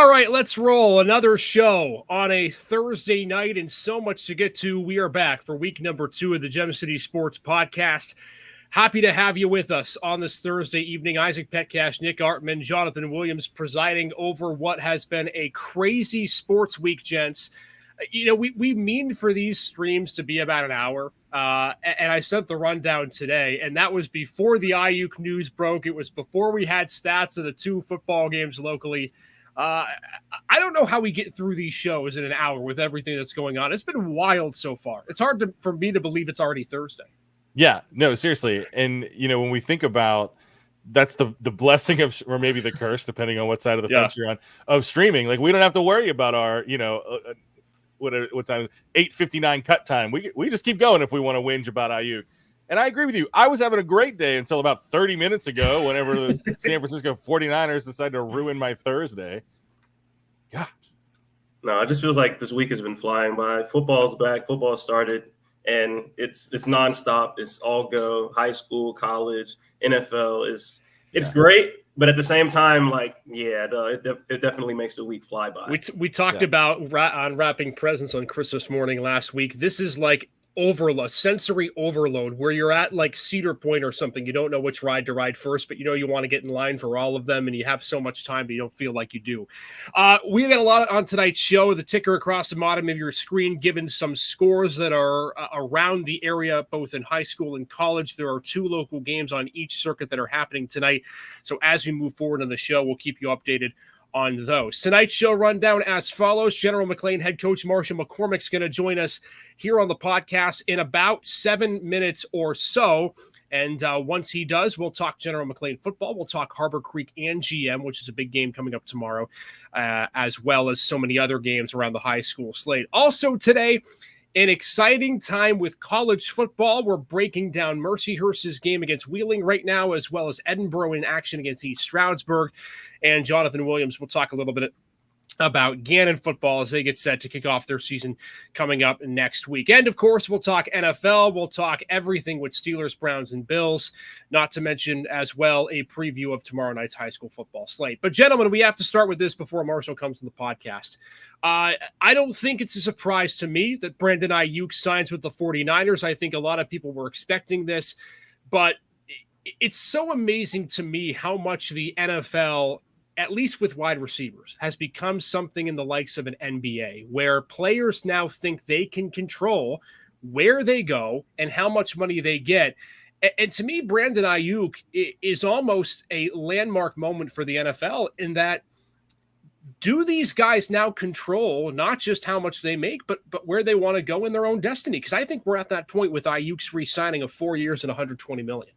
All right, let's roll another show on a Thursday night and so much to get to. We are back for week number 2 of the Gem City Sports Podcast. Happy to have you with us on this Thursday evening. Isaac Petcash, Nick Artman, Jonathan Williams presiding over what has been a crazy sports week, gents. You know, we mean for these streams to be about an hour, and I sent the rundown today, and that was before the IUK news broke. It was before we had stats of the 2 football games locally. I don't know how we get through these shows in an hour with everything that's going on. It's been wild so far. It's hard for me to believe it's already Thursday. Yeah, no, seriously. And, you know, when we think about that's the blessing of, or maybe the curse, depending on what side of the fence you're on, of streaming. Like, we don't have to worry about our, you know, what time is 8:59 cut time. We just keep going if we want to whinge about IU. And I agree with you. I was having a great day until about 30 minutes ago, whenever the San Francisco 49ers decided to ruin my Thursday. God. No, it just feels like this week has been flying by. Football's back. Football started, and it's nonstop. It's all go. High school, college, NFL. It's great. But at the same time, like, it definitely makes the week fly by. We talked about unwrapping presents on Christmas morning last week. This is like sensory overload, where you're at like Cedar Point or something. You don't know which ride to ride first, but you know you want to get in line for all of them, and you have so much time, but you don't feel like you do. We've got a lot on tonight's show. The ticker across the bottom of your screen, given some scores that are around the area, both in high school and college. There are 2 local games on each circuit that are happening tonight. So as we move forward in the show, we'll keep you updated on those. Tonight's show rundown as follows. General McLean head coach Marshall McCormick's going to join us here on the podcast in about 7 minutes or so. And once he does, we'll talk General McLean football. We'll talk Harbor Creek and GM, which is a big game coming up tomorrow, as well as so many other games around the high school slate. Also today, an exciting time with college football. We're breaking down Mercyhurst's game against Wheeling right now, as well as Edinboro in action against East Stroudsburg. And Jonathan Williams will talk a little bit about Gannon football as they get set to kick off their season coming up next week. And, of course, we'll talk NFL. We'll talk everything with Steelers, Browns, and Bills, not to mention as well a preview of tomorrow night's high school football slate. But, gentlemen, we have to start with this before Marshall comes to the podcast. I don't think it's a surprise to me that Brandon Ayuk signs with the 49ers. I think a lot of people were expecting this, but it's so amazing to me how much the NFL, at least with wide receivers, has become something in the likes of an NBA, where players now think they can control where they go and how much money they get. And to me, Brandon Ayuk is almost a landmark moment for the NFL in that, do these guys now control not just how much they make, but where they want to go in their own destiny? Because I think we're at that point with Ayuk's re-signing of 4 years and $120 million.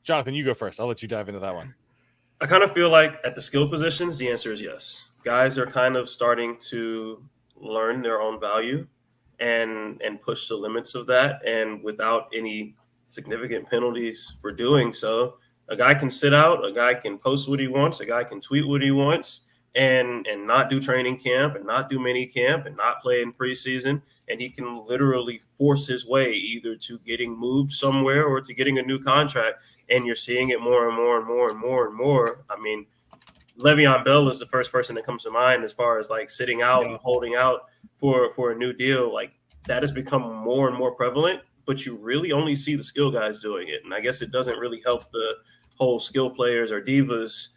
Jonathan, you go first. I'll let you dive into that one. I kind of feel like at the skill positions, the answer is yes. Guys are kind of starting to learn their own value and push the limits of that, and without any significant penalties for doing so. A guy can sit out, a guy can post what he wants, a guy can tweet what he wants, and not do training camp and not do mini camp and not play in preseason. And he can literally force his way either to getting moved somewhere or to getting a new contract. And you're seeing it more and more and more and more and more. I mean, Le'Veon Bell is the first person that comes to mind as far as like sitting out and holding out for a new deal. Like, that has become more and more prevalent, but you really only see the skill guys doing it. And I guess it doesn't really help the whole skill players or divas,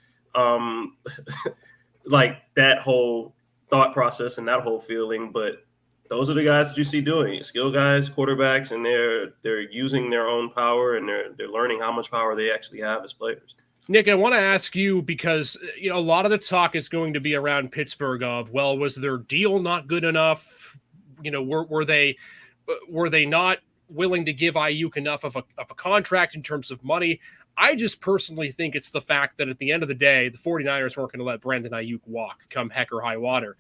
like that whole thought process and that whole feeling. But those are the guys that you see doing it. Skill guys, quarterbacks, and they're using their own power, and they're learning how much power they actually have as players. Nick, I want to ask you, because a lot of the talk is going to be around Pittsburgh of, well, was their deal not good enough? Were they not willing to give Ayuk enough of a contract in terms of money? I just personally think it's the fact that at the end of the day, the 49ers weren't going to let Brandon Ayuk walk come heck or high water.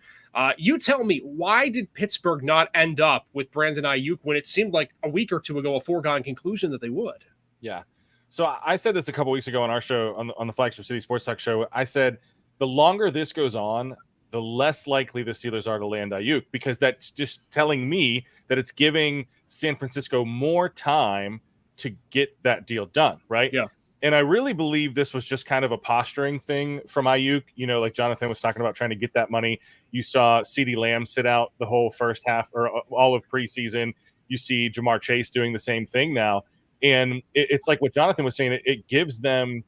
You tell me, why did Pittsburgh not end up with Brandon Ayuk when it seemed like a week or two ago a foregone conclusion that they would? Yeah. So I said this a couple weeks ago on our show, on the Flagship City Sports Talk show. I said, the longer this goes on, the less likely the Steelers are to land Ayuk, because that's just telling me that it's giving San Francisco more time to get that deal done, right? Yeah. And I really believe this was just kind of a posturing thing from Ayuk. Like Jonathan was talking about trying to get that money. You saw CeeDee Lamb sit out the whole first half or all of preseason. You see Jamar Chase doing the same thing now. And it's like what Jonathan was saying, it gives them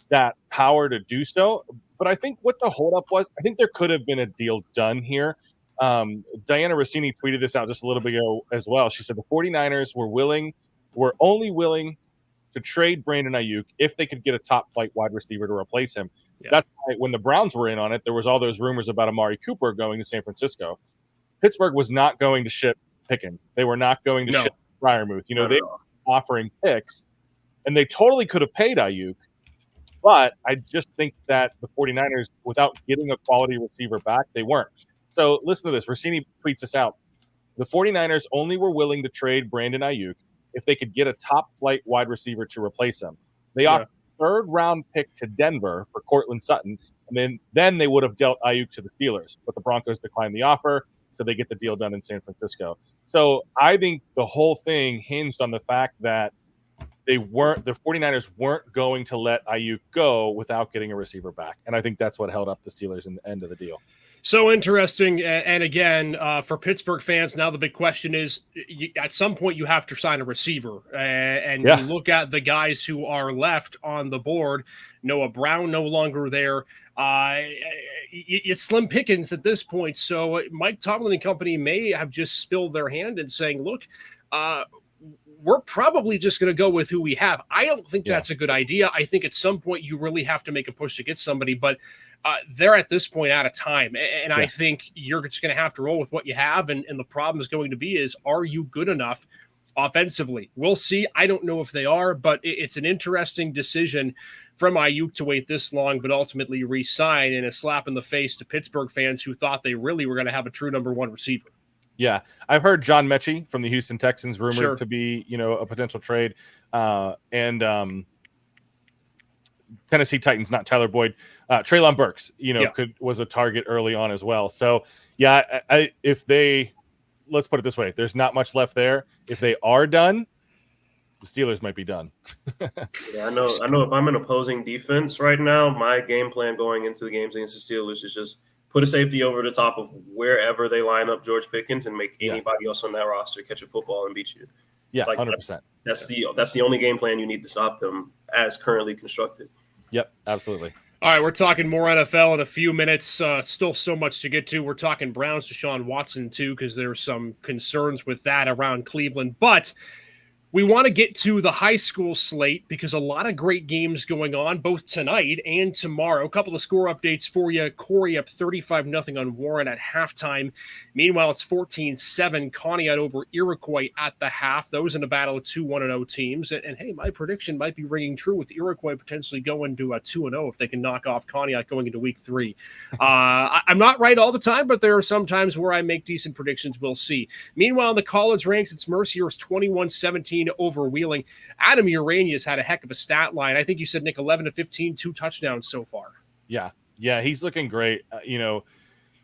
that power to do so. But I think what the holdup was, I think there could have been a deal done here. Diana Rossini tweeted this out just a little bit ago as well. She said the 49ers were only willing to trade Brandon Ayuk if they could get a top flight wide receiver to replace him. Yeah. That's why when the Browns were in on it, there was all those rumors about Amari Cooper going to San Francisco. Pittsburgh was not going to ship Pickens. They were not going to ship Freiermuth. They were offering picks, and they totally could have paid Ayuk. But I just think that the 49ers, without getting a quality receiver back, they weren't. So listen to this. Rossini tweets this out. The 49ers only were willing to trade Brandon Ayuk if they could get a top-flight wide receiver to replace him. They offered a third-round pick to Denver for Cortland Sutton, and then they would have dealt Ayuk to the Steelers. But the Broncos declined the offer, so they get the deal done in San Francisco. So I think the whole thing hinged on the fact that the 49ers weren't going to let Ayuk go without getting a receiver back. And I think that's what held up the Steelers in the end of the deal. So interesting. And again, for Pittsburgh fans, now the big question is at some point you have to sign a receiver. And you look at the guys who are left on the board. Noah Brown no longer there. It's slim pickings at this point. So Mike Tomlin and company may have just spilled their hand in saying, look, we're probably just going to go with who we have. I don't think that's a good idea. I think at some point you really have to make a push to get somebody, but they're at this point out of time. And I think you're just going to have to roll with what you have. And the problem is going to be is, are you good enough offensively? We'll see. I don't know if they are, but it's an interesting decision from Ayuk to wait this long, but ultimately re-sign, and a slap in the face to Pittsburgh fans who thought they really were going to have a true number one receiver. Yeah, I've heard John Mechie from the Houston Texans rumored to be, a potential trade, and Tennessee Titans, not Tyler Boyd, Treylon Burks, was a target early on as well. So let's put it this way, there's not much left there. If they are done, the Steelers might be done. I know. If I'm an opposing defense right now, my game plan going into the games against the Steelers is just put a safety over the top of wherever they line up George Pickens and make anybody else on that roster catch a football and beat you. Yeah, 100%. That's the only game plan you need to stop them as currently constructed. Yep, absolutely. All right, we're talking more NFL in a few minutes. Still so much to get to. We're talking Browns, Deshaun Watson, too, because there's some concerns with that around Cleveland. But we want to get to the high school slate because a lot of great games going on both tonight and tomorrow. A couple of score updates for you. Corey up 35-0 on Warren at halftime. Meanwhile, it's 14-7. Conneaut over Iroquois at the half. Those in a battle of two 1-0 teams. And hey, my prediction might be ringing true with Iroquois potentially going to a 2-0 if they can knock off Conneaut going into week 3. I'm not right all the time, but there are some times where I make decent predictions. We'll see. Meanwhile, in the college ranks, it's Mercier's 21-17 over Wheeling. Adam Urania's had a heck of a stat line. I think you said, Nick, 11-15, 2 touchdowns so far. Yeah, he's looking great.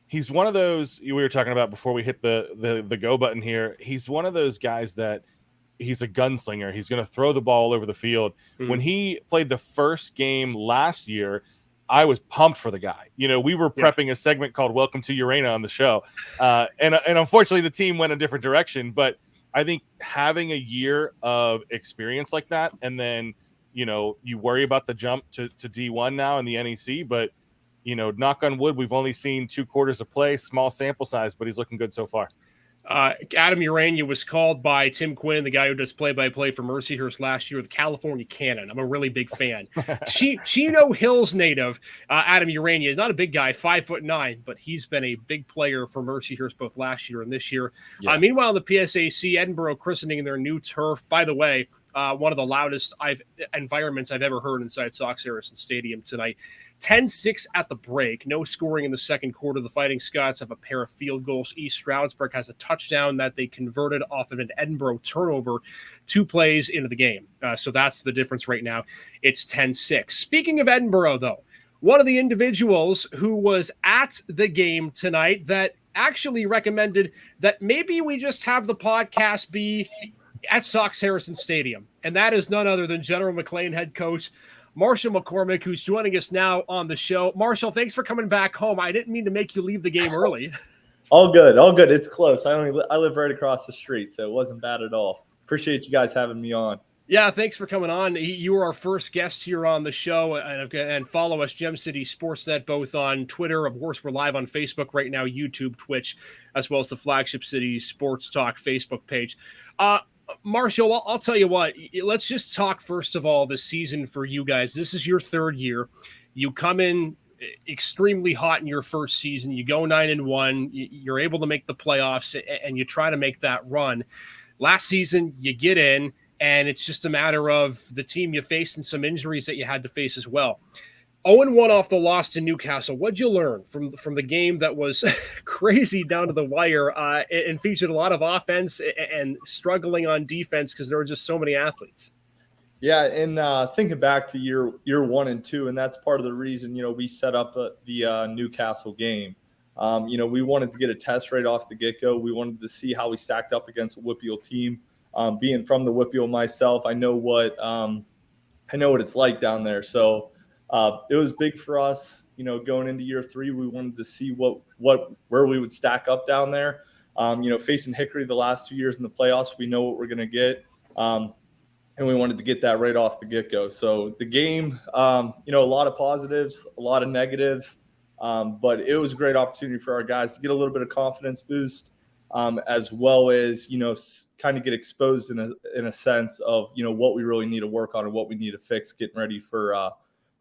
He's one of those we were talking about before we hit the go button here. He's one of those guys that he's a gunslinger. He's going to throw the ball all over the field. When he played the first game last year, I was pumped for the guy. We were prepping a segment called Welcome to Urania on the show. And unfortunately the team went a different direction, but I think having a year of experience like that, and then, you worry about the jump to D1 now in the NEC, but, knock on wood, we've only seen 2 quarters of play, small sample size, but he's looking good so far. Adam Urania was called by Tim Quinn, the guy who does play-by-play for Mercyhurst last year, the California Cannon. I'm a really big fan. Chino Hills native, Adam Urania is not a big guy, 5'9", but he's been a big player for Mercyhurst both last year and this year. Meanwhile, the PSAC, Edinburgh christening their new turf. By the way, one of the loudest environments I've ever heard inside Sox Harrison Stadium tonight. 10-6 at the break. No scoring in the second quarter. The Fighting Scots have a pair of field goals. East Stroudsburg has a touchdown that they converted off of an Edinburgh turnover 2 plays into the game. So that's the difference right now. It's 10-6. Speaking of Edinburgh, though, one of the individuals who was at the game tonight that actually recommended that maybe we just have the podcast be at Sox Harrison Stadium. And that is none other than General McLean head coach Marshall McCormick, who's joining us now on the show. Marshall, thanks for coming back home. I didn't mean to make you leave the game early. All good. All good. It's close. I live right across the street, so it wasn't bad at all. Appreciate you guys having me on. Yeah, thanks for coming on. You were our first guest here on the show, and follow us, Gem City Sportsnet, both on Twitter. Of course, we're live on Facebook right now, YouTube, Twitch, as well as the Flagship City Sports Talk Facebook page. Marshall, I'll tell you what, let's just talk first of all the season for you guys. This is your third year. You come in extremely hot in your first season. You go 9-1. You're able to make the playoffs, and you try to make that run. Last season, you get in, and it's just a matter of the team you faced and some injuries that you had to face as well. 0-1 off the loss to Newcastle. What'd you learn from the game that was crazy down to the wire and featured a lot of offense and struggling on defense because there were just so many athletes? Yeah, and thinking back to year 1 and 2, and that's part of the reason, we set up the Newcastle game. We wanted to get a test right off the get-go. We wanted to see how we stacked up against a Whitfield team. Being from the Whitfield myself, I know what it's like down there. So it was big for us, going into year 3. We wanted to see where we would stack up down there. Facing Hickory the last 2 years in the playoffs, we know what we're going to get. And we wanted to get that right off the get-go. So the game, a lot of positives, a lot of negatives, but it was a great opportunity for our guys to get a little bit of confidence boost, as well as, kind of get exposed in a sense of, what we really need to work on and what we need to fix, getting ready for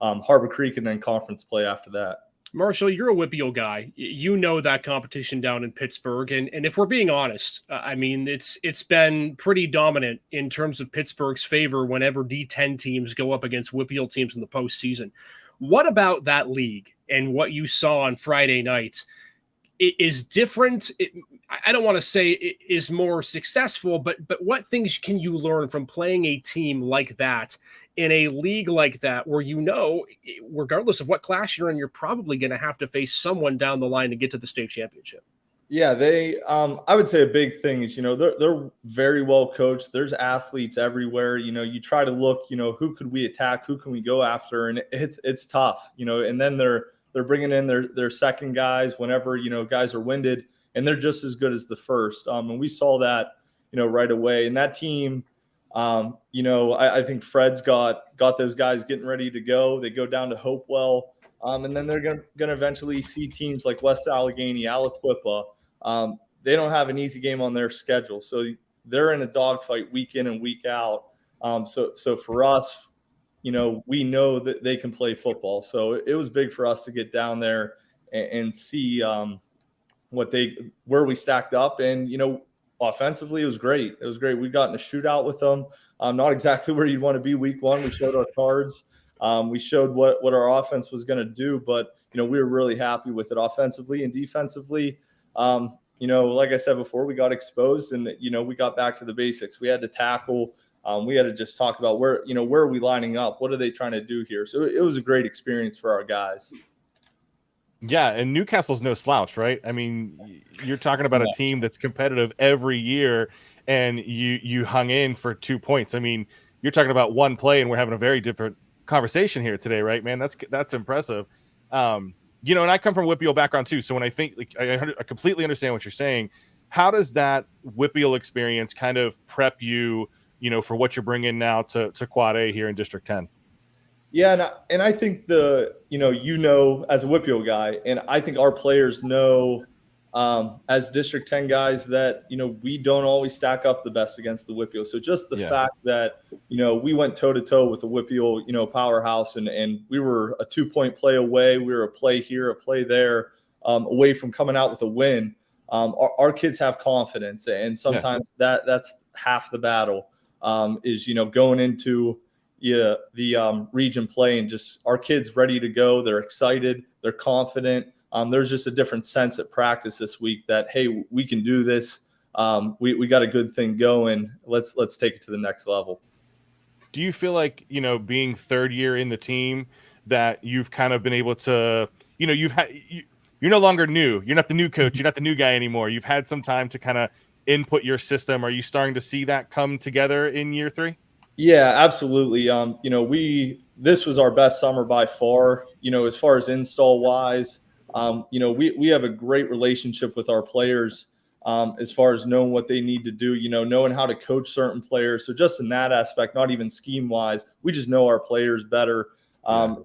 Harbor Creek and then conference play after that. Marshall, you're a Whitfield guy. You know that competition down in Pittsburgh. And if we're being honest, it's been pretty dominant in terms of Pittsburgh's favor whenever D10 teams go up against Whitfield teams in the postseason. What about that league and what you saw on Friday night is different? I don't want to say it is more successful, but what things can you learn from playing a team like that in a league like that, where, regardless of what class you're in, you're probably going to have to face someone down the line to get to the state championship? Yeah, I would say a big thing is, they're very well coached. There's athletes everywhere. You try to look, who could we attack? Who can we go after? And it's tough, and then they're bringing in their second guys whenever, guys are winded, and they're just as good as the first. And we saw that, right away. And that team, I think Fred's got those guys getting ready to go. They go down to Hopewell, and then they're going to eventually see teams like West Allegheny, Aliquippa. They don't have an easy game on their schedule, so they're in a dogfight week in and week out. So for us, we know that they can play football. So it was big for us to get down there and see where we stacked up. And, offensively, it was great. It was great. We got in a shootout with them. Not exactly where you'd want to be week 1. We showed our cards. We showed what our offense was going to do, but, we were really happy with it offensively and defensively. Like I said before, we got exposed and, we got back to the basics. We had to tackle. We had to just talk about where are we lining up? What are they trying to do here? So it was a great experience for our guys. Yeah, and Newcastle's no slouch, right? I mean, you're talking about a team that's competitive every year, and you hung in for 2 points. I mean, you're talking about one play, and we're having a very different conversation here today, right, man? That's impressive. And I come from Whitfield background too, so when I think, I completely understand what you're saying. How does that Whitfield experience kind of prep you, for what you're bringing now to Quad A here in District 10? Yeah, and I think as a Whitfield guy, and I think our players know as District 10 guys that, we don't always stack up the best against the Whitfield. So just the fact that, we went toe-to-toe with the Whitfield, powerhouse, and we were a 2-point play away. We were a play here, a play there, away from coming out with a win. Our kids have confidence, and sometimes that's half the battle is, going into the region play and just our kids ready to go. They're excited. They're confident. There's just a different sense at practice this week that, hey, we can do this. We got a good thing going. Let's take it to the next level. Do you feel like, being third year in the team, that you've kind of been able to, you're no longer new. You're not the new coach. You're not the new guy anymore. You've had some time to kind of input your system. Are you starting to see that come together in year 3? Yeah, absolutely. This was our best summer by far, as far as install wise. We have a great relationship with our players, as far as knowing what they need to do, knowing how to coach certain players. So just in that aspect, not even scheme wise, we just know our players better.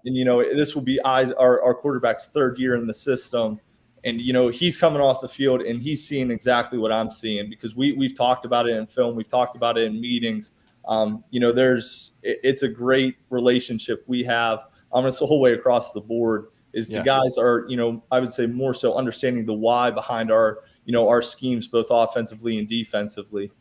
This will be our quarterback's 3rd year in the system. And, he's coming off the field and he's seeing exactly what I'm seeing, because we've talked about it in film. We've talked about it in meetings. It's a great relationship we have. It's the whole way across the board. The guys are, I would say more so understanding the why behind our schemes, both offensively and defensively.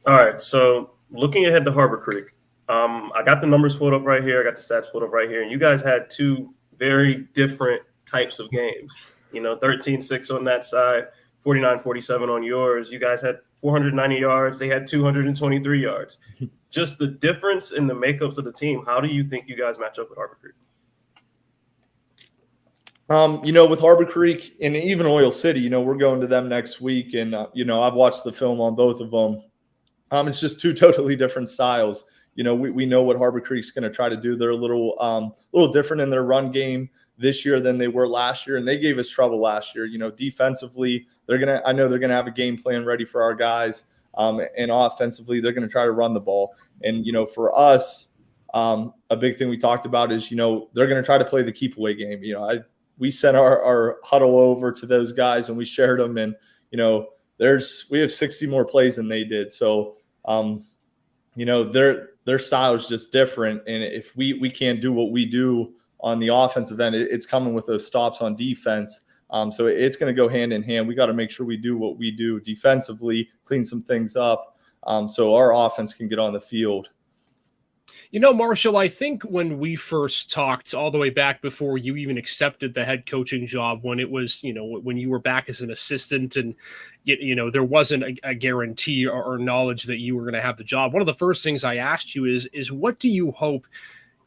All right. So looking ahead to Harbor Creek, I got the numbers pulled up right here. I got the stats pulled up right here. And you guys had 2 very different types of games, 13-6 on that side, 49-47 on yours. You guys had 490 yards. They had 223 yards. Just the difference in the makeups of the team. How do you think you guys match up with Harbor Creek? With Harbor Creek and even Oil City, we're going to them next week. And, I've watched the film on both of them. It's just 2 totally different styles. We know what Harbor Creek's going to try to do. They're a little different in their run game this year than they were last year. And they gave us trouble last year. Defensively, I know they're going to have a game plan ready for our guys. And offensively, they're going to try to run the ball. And, for us, a big thing we talked about is, they're going to try to play the keep away game. We sent our huddle over to those guys and we shared them. And, we have 60 more plays than they did. So, their style is just different. And if we can't do what we do on the offensive end, it's coming with those stops on defense. So it's going to go hand in hand. We got to make sure we do what we do defensively, clean some things up, so our offense can get on the field. Marshall, I think when we first talked all the way back before you even accepted the head coaching job, when it was, when you were back as an assistant and, there wasn't a guarantee or knowledge that you were going to have the job. One of the first things I asked you is what do you hope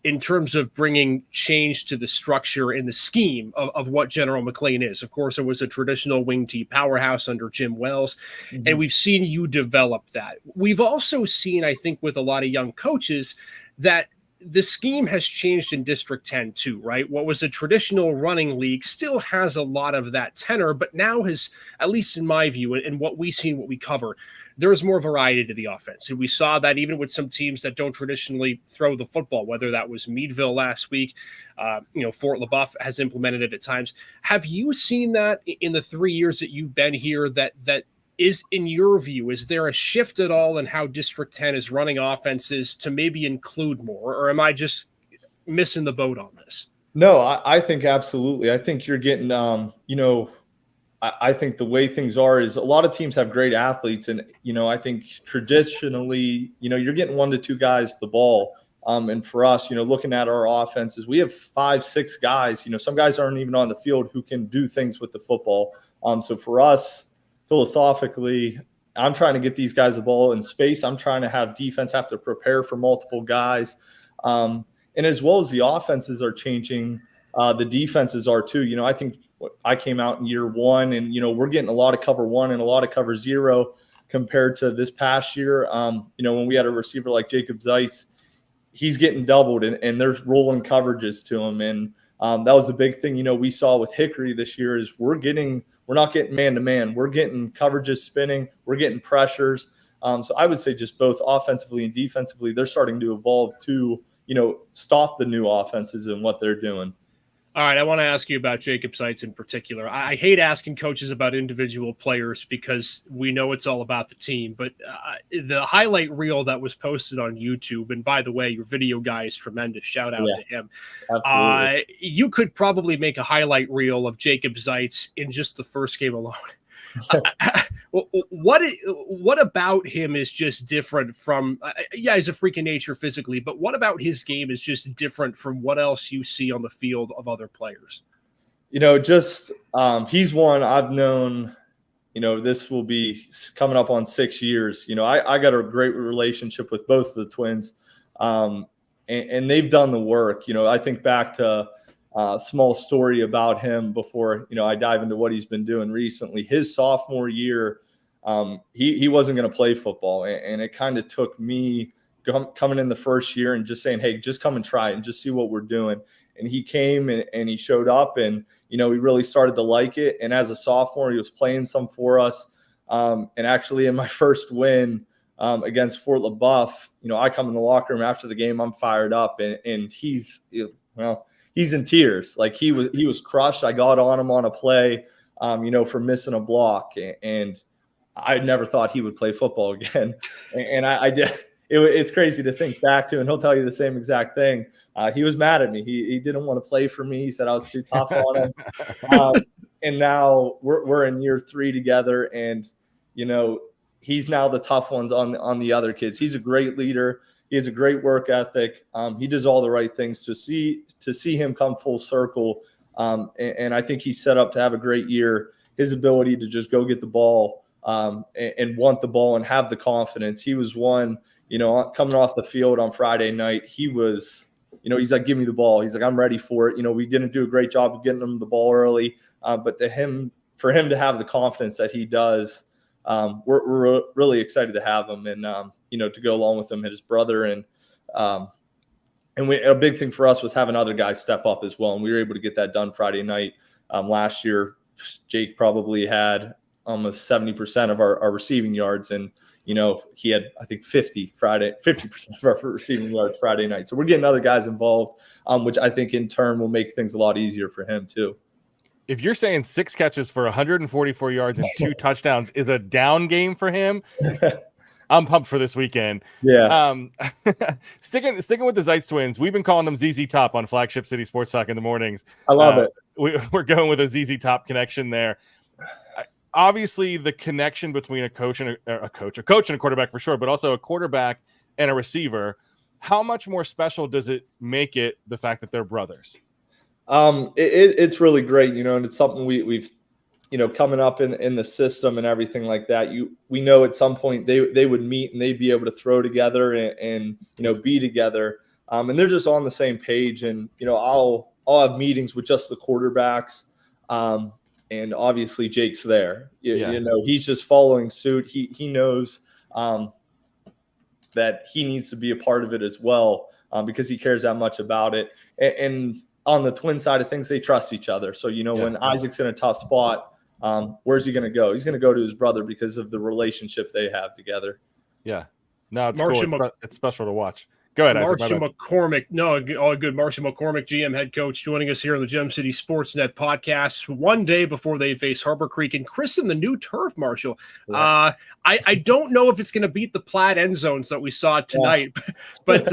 in terms of bringing change to the structure and the scheme of what General McLean is? Of course, it was a traditional wing T powerhouse under Jim Wells, and we've seen you develop that. We've also seen, I think, with a lot of young coaches, that the scheme has changed in District 10 too, right? What was a traditional running league still has a lot of that tenor, but now has, at least in my view, and what we see and what we cover, there is more variety to the offense. And we saw that even with some teams that don't traditionally throw the football, whether that was Meadville last week, Fort LaBeouf has implemented it at times. Have you seen that in the 3 years that you've been here, that is, in your view, is there a shift at all in how District 10 is running offenses to maybe include more, or am I just missing the boat on this? No, I think absolutely. I think you're getting, I think the way things are is a lot of teams have great athletes. And, I think traditionally, you're getting 1 to 2 guys the ball. And for us, looking at our offenses, we have 5, 6 guys, some guys aren't even on the field who can do things with the football. So for us, philosophically, I'm trying to get these guys the ball in space. I'm trying to have defense have to prepare for multiple guys. And as well as the offenses are changing, the defenses are too. I think I came out in year 1 and, we're getting a lot of cover 1 and a lot of cover 0 compared to this past year. When we had a receiver like Jacob Zeitz, he's getting doubled and there's rolling coverages to him. And that was the big thing, we saw with Hickory this year is we're not getting man-to-man. We're getting coverages spinning. We're getting pressures. So I would say just both offensively and defensively, they're starting to evolve to, stop the new offenses and what they're doing. All right, I want to ask you about Jacob Zeitz in particular. I hate asking coaches about individual players because we know it's all about the team, but the highlight reel that was posted on YouTube, and by the way, your video guy is tremendous. Shout out to him. Absolutely. You could probably make a highlight reel of Jacob Zeitz in just the first game alone. What about him is just different from he's a freak of nature physically, but what about his game is just different from what else you see on the field of other players? He's one I've known, this will be coming up on 6 years. I got a great relationship with both of the twins, and they've done the work. I think back to small story about him before, I dive into what he's been doing recently. His sophomore year, he wasn't going to play football. And it kind of took me coming in the first year and just saying, hey, just come and try it and just see what we're doing. And he came and he showed up, and, we really started to like it. And as a sophomore, he was playing some for us. And actually in my first win against Fort LaBeouf, I come in the locker room after the game, I'm fired up, and he's in tears. Like he was crushed. I got on him on a play, for missing a block, and I never thought he would play football again. And I did. It's crazy to think back to, and he'll tell you the same exact thing. He was mad at me. He didn't want to play for me. He said I was too tough on him. And now we're in year 3 together, and he's now the tough ones on the other kids. He's a great leader. He has a great work ethic. He does all the right things to see him come full circle. And I think he's set up to have a great year. His ability to just go get the ball and want the ball and have the confidence. He was one, coming off the field on Friday night. He was, he's like, give me the ball. He's like, I'm ready for it. We didn't do a great job of getting him the ball early, but for him to have the confidence that he does, we're really excited to have him and, to go along with him and his brother. And a big thing for us was having other guys step up as well. And we were able to get that done Friday night. Last year, Jake probably had almost 70% of our receiving yards. And, he had, I think 50% of our receiving yards Friday night. So we're getting other guys involved, which I think in turn will make things a lot easier for him too. If you're saying 6 catches for 144 yards and 2 touchdowns is a down game for him, I'm pumped for this weekend. Yeah. Sticking with the Zeitz twins, we've been calling them ZZ Top on Flagship City Sports Talk in the mornings. I love it. We're going with a ZZ Top connection there. Obviously, the connection between a coach and a quarterback for sure, but also a quarterback and a receiver. How much more special does it make it the fact that they're brothers? It's really great, and it's something we've coming up in the system and everything like that. We know at some point they would meet and they'd be able to throw together and be together. And they're just on the same page. And I'll have meetings with just the quarterbacks. And obviously Jake's there. He's just following suit. He knows that he needs to be a part of it as well, because he cares that much about it. And on the twin side of things, they trust each other. So, when Isaac's in a tough spot, where's he going to go? He's going to go to his brother because of the relationship they have together. Yeah. No, it's cool. It's special to watch. Go ahead, Isaac. Marcia McCormick. No, all good. Marcia McCormick, GM head coach, joining us here on the Gem City Sportsnet podcast one day before they face Harbor Creek and christen the new turf, Marshall. Yeah. I don't know if it's going to beat the Plaid end zones that we saw tonight, but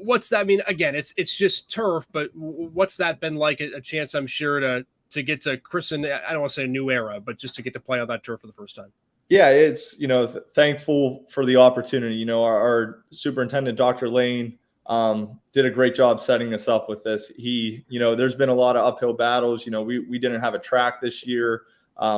what's that? I mean, again, it's just turf, but what's that been like? A chance, I'm sure, to get to christen, I don't want to say a new era, but just to get to play on that turf for the first time. Yeah, it's, thankful for the opportunity. Our superintendent, Dr. Lane, did a great job setting us up with this. He, there's been a lot of uphill battles. We didn't have a track this year.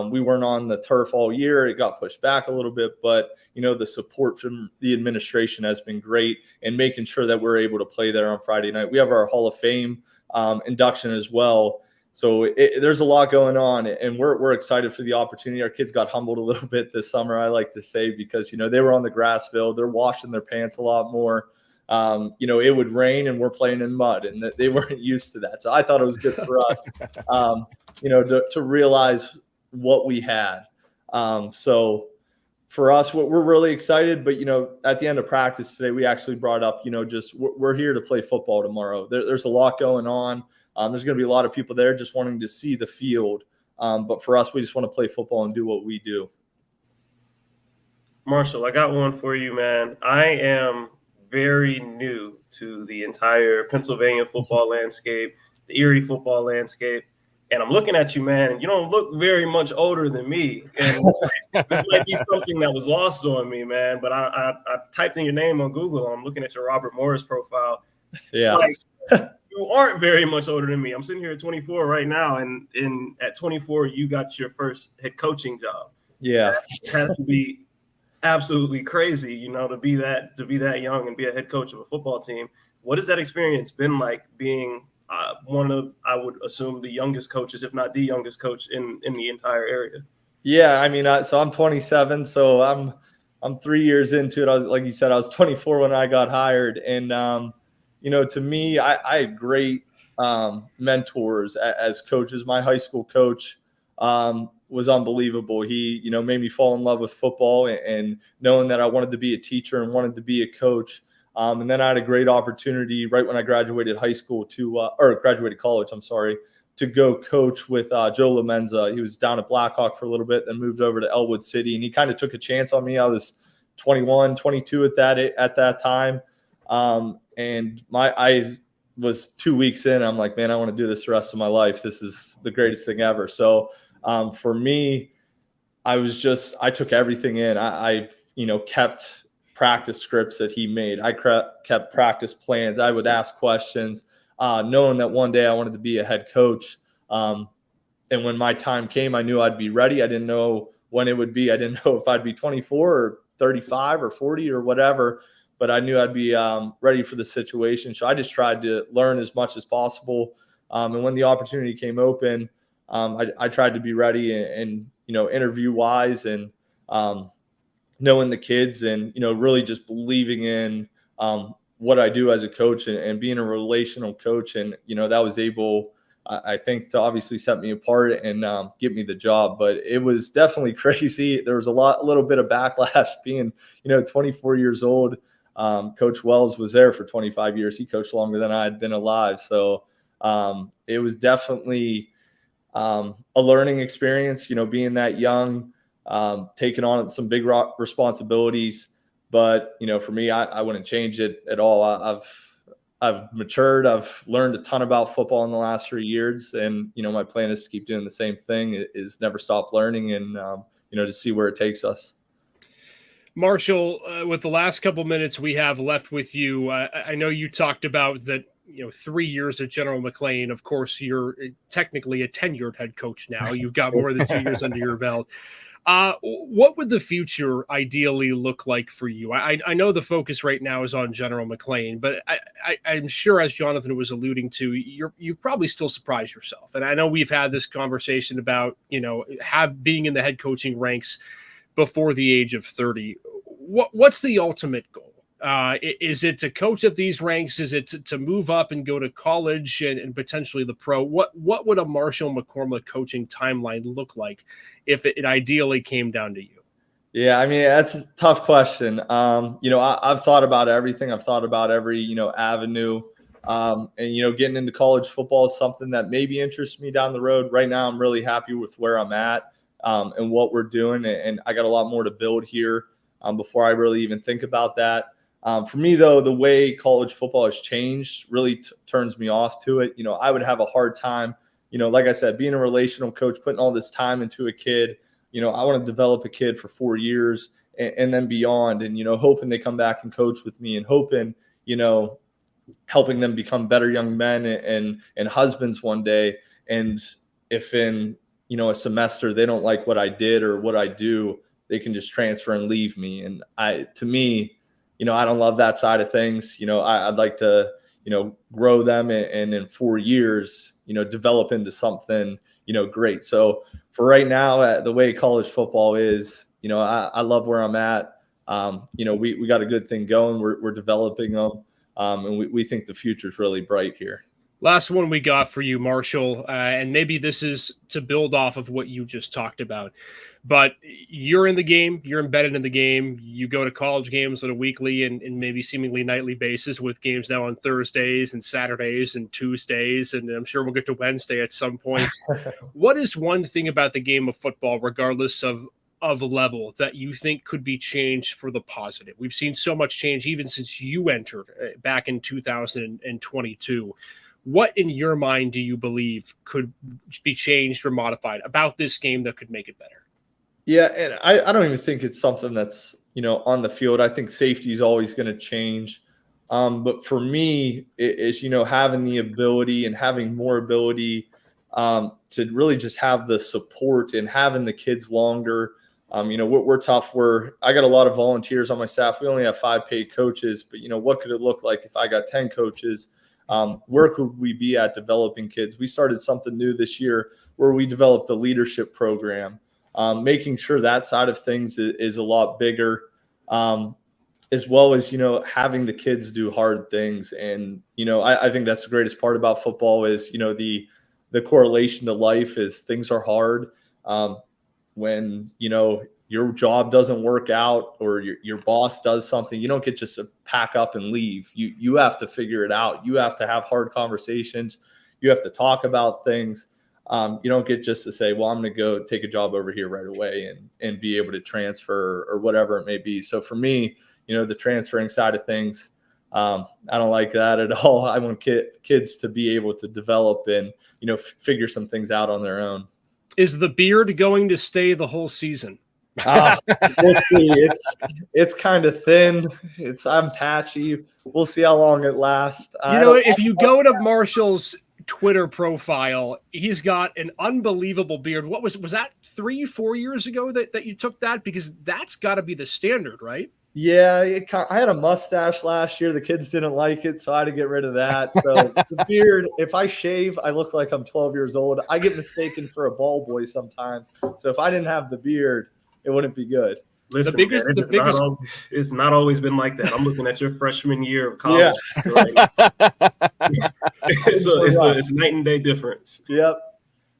We weren't on the turf all year. It got pushed back a little bit, but, the support from the administration has been great, and making sure that we're able to play there on Friday night. We have our Hall of Fame induction as well. So there's a lot going on, and we're excited for the opportunity. Our kids got humbled a little bit this summer, I like to say, because, they were on the grass field. They're washing their pants a lot more. It would rain and we're playing in mud, and they weren't used to that. So I thought it was good for us, to realize what we had. So for us, we're really excited. But, at the end of practice today, we actually brought up, just we're here to play football tomorrow. There's a lot going on. There's going to be a lot of people there just wanting to see the field. But for us, we just want to play football and do what we do. Marshall, I got one for you, man. I am very new to the entire Pennsylvania football landscape, the Erie football landscape. And I'm looking at you, man, and you don't look very much older than me. And this might be something that was lost on me, man. But I typed in your name on Google. And I'm looking at your Robert Morris profile. Yeah. You aren't very much older than me. I'm sitting here at 24 right now, and at 24, you got your first head coaching job. Yeah, it has to be absolutely crazy, to be that young and be a head coach of a football team. What has that experience been like, being one of, I would assume, the youngest coaches, if not the youngest coach in the entire area? Yeah, I mean, so I'm 27, so I'm 3 years into it. I was, like you said, I was 24 when I got hired, and to me, I had great mentors as coaches. My high school coach was unbelievable. He, made me fall in love with football, and knowing that I wanted to be a teacher and wanted to be a coach. And then I had a great opportunity right when I graduated high school or graduated college. I'm sorry. To go coach with Joe Lamenza. He was down at Blackhawk for a little bit, then moved over to Elwood City, and he kind of took a chance on me. I was 21, 22 at that time, and I was 2 weeks in. I'm like, man, I want to do this the rest of my life. This is the greatest thing ever. So for me, I took everything in. I kept practice scripts that he made. I kept practice plans. I would ask questions. Knowing that one day I wanted to be a head coach. And when my time came, I knew I'd be ready. I didn't know when it would be. I didn't know if I'd be 24 or 35 or 40 or whatever, but I knew I'd be ready for the situation. So I just tried to learn as much as possible. And when the opportunity came open, I tried to be ready and interview wise and knowing the kids and, really just believing in what I do as a coach and being a relational coach. And, that was able, I think, to obviously set me apart and get me the job. But it was definitely crazy. There was a little bit of backlash being, 24 years old. Coach Wells was there for 25 years. He coached longer than I had been alive. So it was definitely a learning experience, being that young, taking on some big responsibilities. But, for me, I wouldn't change it at all. I've matured. I've learned a ton about football in the last 3 years. And, my plan is to keep doing the same thing, is never stop learning and, to see where it takes us. Marshall, with the last couple minutes we have left with you, I know you talked about that, 3 years at General McLean. Of course, you're technically a tenured head coach now. You've got more than 2 years under your belt. What would the future ideally look like for you? I know the focus right now is on General McLean, but I'm sure, as Jonathan was alluding to, you've probably still surprised yourself. And I know we've had this conversation about, being in the head coaching ranks before the age of 30. What's the ultimate goal? Is it to coach at these ranks? Is it to move up and go to college and potentially the pro? What would a Marshall McCormick coaching timeline look like if it ideally came down to you? Yeah, I mean, that's a tough question. I've thought about everything. I've thought about every, avenue. And, getting into college football is something that maybe interests me down the road. Right now, I'm really happy with where I'm at and what we're doing. And I got a lot more to build here before I really even think about that. For me, though, the way college football has changed really turns me off to it. I would have a hard time, like I said, being a relational coach, putting all this time into a kid. I want to develop a kid for 4 years and then beyond and, hoping they come back and coach with me and hoping, helping them become better young men and husbands one day. And if in, a semester they don't like what I did or what I do, they can just transfer and leave me. And to me, I don't love that side of things. I'd like to, grow them and in 4 years, develop into something, great. So for right now, the way college football is, I love where I'm at. We got a good thing going. We're developing them. And we think the future is really bright here. Last one we got for you, Marshall, and maybe this is to build off of what you just talked about, but you're in the game, you're embedded in the game, you go to college games on a weekly and maybe seemingly nightly basis with games now on Thursdays and Saturdays and Tuesdays, and I'm sure we'll get to Wednesday at some point. What is one thing about the game of football, regardless of level, that you think could be changed for the positive? We've seen so much change even since you entered back in 2022. What in your mind do you believe could be changed or modified about this game that could make it better? Yeah, and I don't even think it's something that's, on the field. I think safety is always going to change. But for me, it's, having the ability and having more ability to really just have the support and having the kids longer. We're tough. I got a lot of volunteers on my staff. We only have 5 paid coaches, but, what could it look like if I got 10 coaches? Where could we be at developing kids? We started something new this year where we developed a leadership program. making sure that side of things is a lot bigger, as well as, having the kids do hard things. And, I think that's the greatest part about football is, the correlation to life is things are hard. When, your job doesn't work out or your boss does something, you don't get just to pack up and leave. You have to figure it out. You have to have hard conversations. You have to talk about things. You don't get just to say, well, I'm going to go take a job over here right away and be able to transfer or whatever it may be. So for me, the transferring side of things, I don't like that at all. I want kids to be able to develop and, figure some things out on their own. Is the beard going to stay the whole season? We'll see. It's kind of thin. I'm patchy. We'll see how long it lasts. If you go to Marshall's Twitter profile, he's got an unbelievable beard. What was that 3-4 years ago that you took that? Because that's got to be the standard, right? Yeah, I had a mustache last year. The kids didn't like it, so I had to get rid of that. So the beard, if I shave, I look like I'm 12 years old. I get mistaken for a ball boy sometimes. So if I didn't have the beard, it wouldn't be good. Listen, it's not always been like that. I'm looking at your freshman year of college. Yeah. Right? It's a night and day difference. Yep.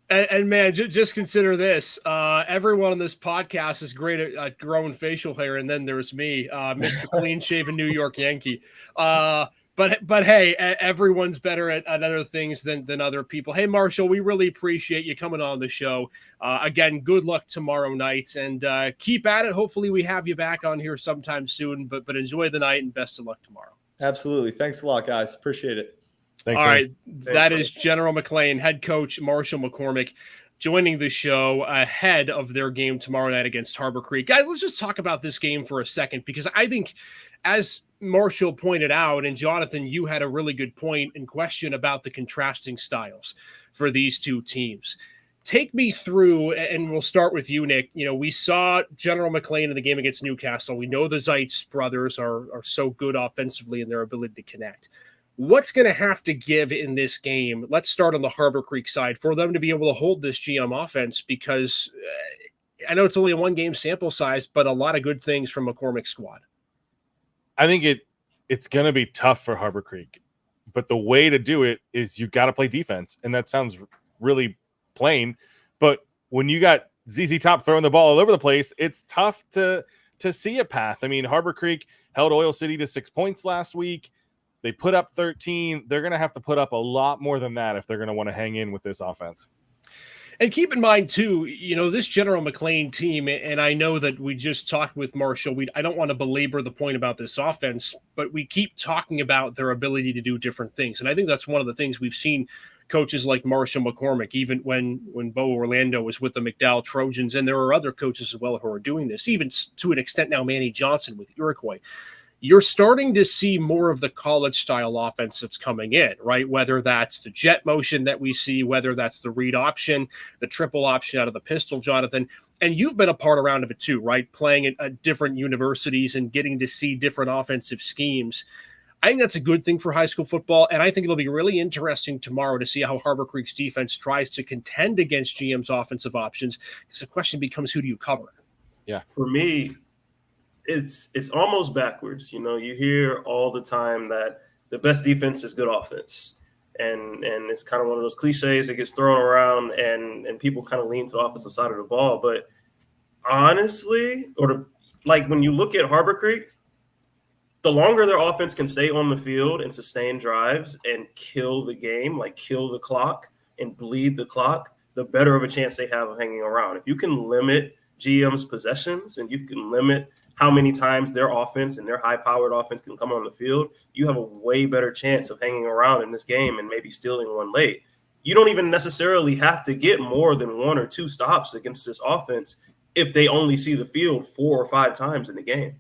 And man, just consider this. Everyone on this podcast is great at growing facial hair, and then there's me, Mr. Clean Shaven New York Yankee. But hey, everyone's better at other things than other people. Hey, Marshall, we really appreciate you coming on the show. Again, good luck tomorrow night, and keep at it. Hopefully we have you back on here sometime soon, but enjoy the night and best of luck tomorrow. Absolutely. Thanks a lot, guys. Appreciate it. Thanks, all man. right, that is General McLean, head coach Marshall McCormick, joining the show ahead of their game tomorrow night against Harbor Creek. Guys, let's just talk about this game for a second, because I think, as Marshall pointed out, and Jonathan, you had a really good point and question about the contrasting styles for these two teams. Take me through, and we'll start with you, Nick. We saw General McLean in the game against Newcastle. We know the Zeitz brothers are so good offensively in their ability to connect. What's going to have to give in this game? Let's start on the Harbor Creek side for them to be able to hold this GM offense, because I know it's only a one-game sample size, but a lot of good things from McCormick's squad. I think it's going to be tough for Harbor Creek, but the way to do it is you got to play defense, and that sounds really plain, but when you got ZZ Top throwing the ball all over the place, it's tough to see a path. I mean, Harbor Creek held Oil City to 6 points last week. They put up 13. They're going to have to put up a lot more than that if they're going to want to hang in with this offense. And keep in mind, too, this General McLean team, and I know that we just talked with Marshall. I don't want to belabor the point about this offense, but we keep talking about their ability to do different things. And I think that's one of the things we've seen coaches like Marshall McCormick, even when Bo Orlando was with the McDowell Trojans, and there are other coaches as well who are doing this, even to an extent now Manny Johnson with Iroquois. You're starting to see more of the college-style offense that's coming in, right? Whether that's the jet motion that we see, whether that's the read option, the triple option out of the pistol, Jonathan. And you've been a part around of it too, right? Playing at different universities and getting to see different offensive schemes. I think that's a good thing for high school football, and I think it'll be really interesting tomorrow to see how Harbor Creek's defense tries to contend against GM's offensive options, because the question becomes, who do you cover? Yeah. For me, it's almost backwards. You hear all the time that the best defense is good offense. And it's kind of one of those cliches that gets thrown around and people kind of lean to the offensive side of the ball. But honestly, when you look at Harbor Creek, the longer their offense can stay on the field and sustain drives and kill the game, like kill the clock and bleed the clock, the better of a chance they have of hanging around. If you can limit GM's possessions and you can limit how many times their offense and their high-powered offense can come on the field, you have a way better chance of hanging around in this game and maybe stealing one late. You don't even necessarily have to get more than 1 or 2 stops against this offense if they only see the field 4 or 5 times in the game.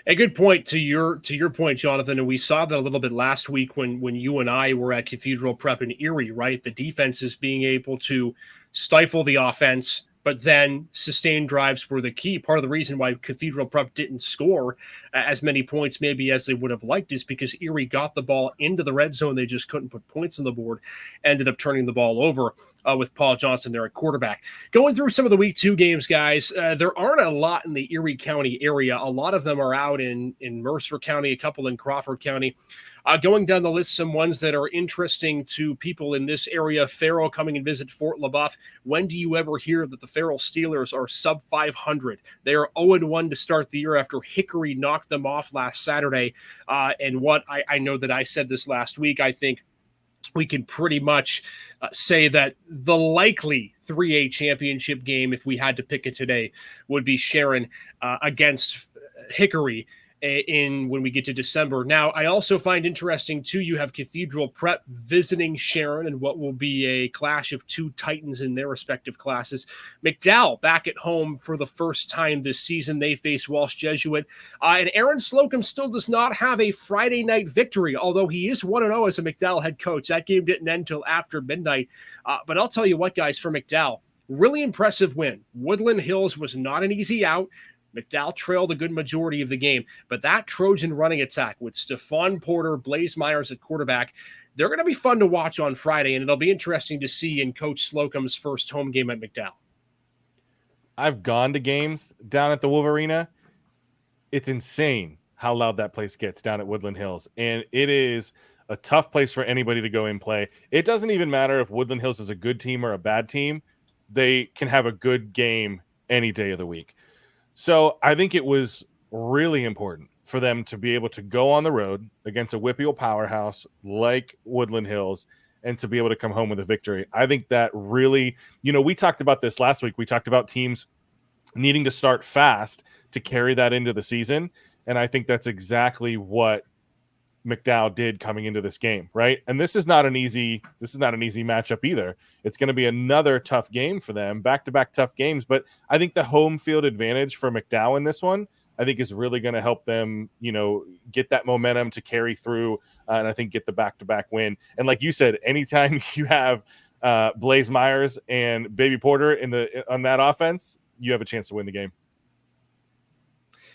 A good point to your point, Jonathan, and we saw that a little bit last week when you and I were at Cathedral Prep in Erie, right? The defense is being able to stifle the offense, but then sustained drives were the key. Part of the reason why Cathedral Prep didn't score as many points maybe as they would have liked is because Erie got the ball into the red zone. They just couldn't put points on the board, ended up turning the ball over with Paul Johnson there at quarterback. Going through some of the week 2 games, guys, there aren't a lot in the Erie County area. A lot of them are out in Mercer County, a couple in Crawford County. Going down the list, some ones that are interesting to people in this area. Farrell coming and visit Fort LaBeouf. When do you ever hear that the Farrell Steelers are sub 500? They are 0-1 to start the year after Hickory knocked them off last Saturday. And what I know that I said this last week, I think we can pretty much say that the likely 3A championship game, if we had to pick it today, would be Sharon against Hickory when we get to December. Now, I also find interesting, too, you have Cathedral Prep visiting Sharon and what will be a clash of 2 Titans in their respective classes. McDowell back at home for the first time this season. They face Walsh Jesuit. And Aaron Slocum still does not have a Friday night victory, although he is 1-0 as a McDowell head coach. That game didn't end until after midnight. But I'll tell you what, guys, for McDowell, really impressive win. Woodland Hills was not an easy out. McDowell trailed a good majority of the game, but that Trojan running attack with Stephon Porter, Blaze Myers at quarterback, they're going to be fun to watch on Friday, and it'll be interesting to see in Coach Slocum's first home game at McDowell. I've gone to games down at the Wolverina. It's insane how loud that place gets down at Woodland Hills, and it is a tough place for anybody to go and play. It doesn't even matter if Woodland Hills is a good team or a bad team. They can have a good game any day of the week. So I think it was really important for them to be able to go on the road against a Whippeal powerhouse like Woodland Hills and to be able to come home with a victory. I think that really, we talked about this last week. We talked about teams needing to start fast to carry that into the season. And I think that's exactly what McDowell did coming into this game, right? And this is not an easy matchup either. It's going to be another tough game for them, back-to-back tough games. But I think the home field advantage for McDowell in this one, I think is really going to help them, get that momentum to carry through, and I think get the back-to-back win. And like you said, anytime you have Blaze Myers and Baby Porter on that offense, you have a chance to win the game.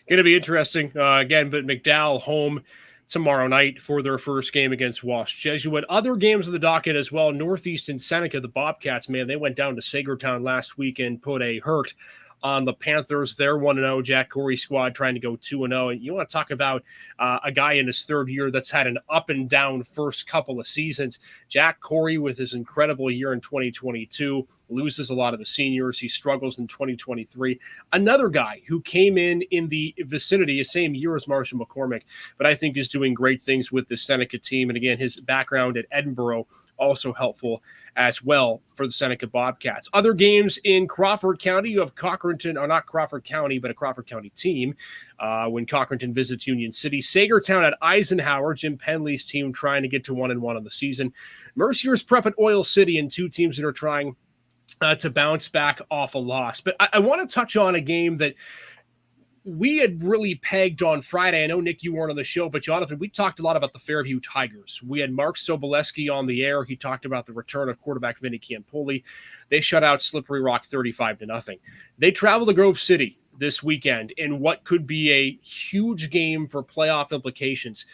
Going to be interesting again, but McDowell home tomorrow night for their first game against Walsh Jesuit. Other games of the docket as well. Northeast and Seneca, the Bobcats, man, they went down to Sagertown last week and put a hurt on the Panthers. They're 1-0. Jack Corey squad trying to go 2-0. And you want to talk about a guy in his third year that's had an up and down first couple of seasons. Jack Corey, with his incredible year in 2022, loses a lot of the seniors. He struggles in 2023. Another guy who came in the vicinity, the same year as Marshall McCormick, but I think is doing great things with the Seneca team. And again, his background at Edinboro also helpful as well for the Seneca Bobcats. Other games in Crawford County, you have Cochranton, or not Crawford County, but a Crawford County team when Cochranton visits Union City. Sagertown at Eisenhower, Jim Penley's team trying to get to 1-1 on the season. Mercier's Prep at Oil City, and 2 teams that are trying to bounce back off a loss. But I want to touch on a game that we had really pegged on Friday. I know, Nick, you weren't on the show, but Jonathan, we talked a lot about the Fairview Tigers. We had Mark Soboleski on the air. He talked about the return of quarterback Vinny Campoli. They shut out Slippery Rock 35-0. They travel to Grove City this weekend in what could be a huge game for playoff implications.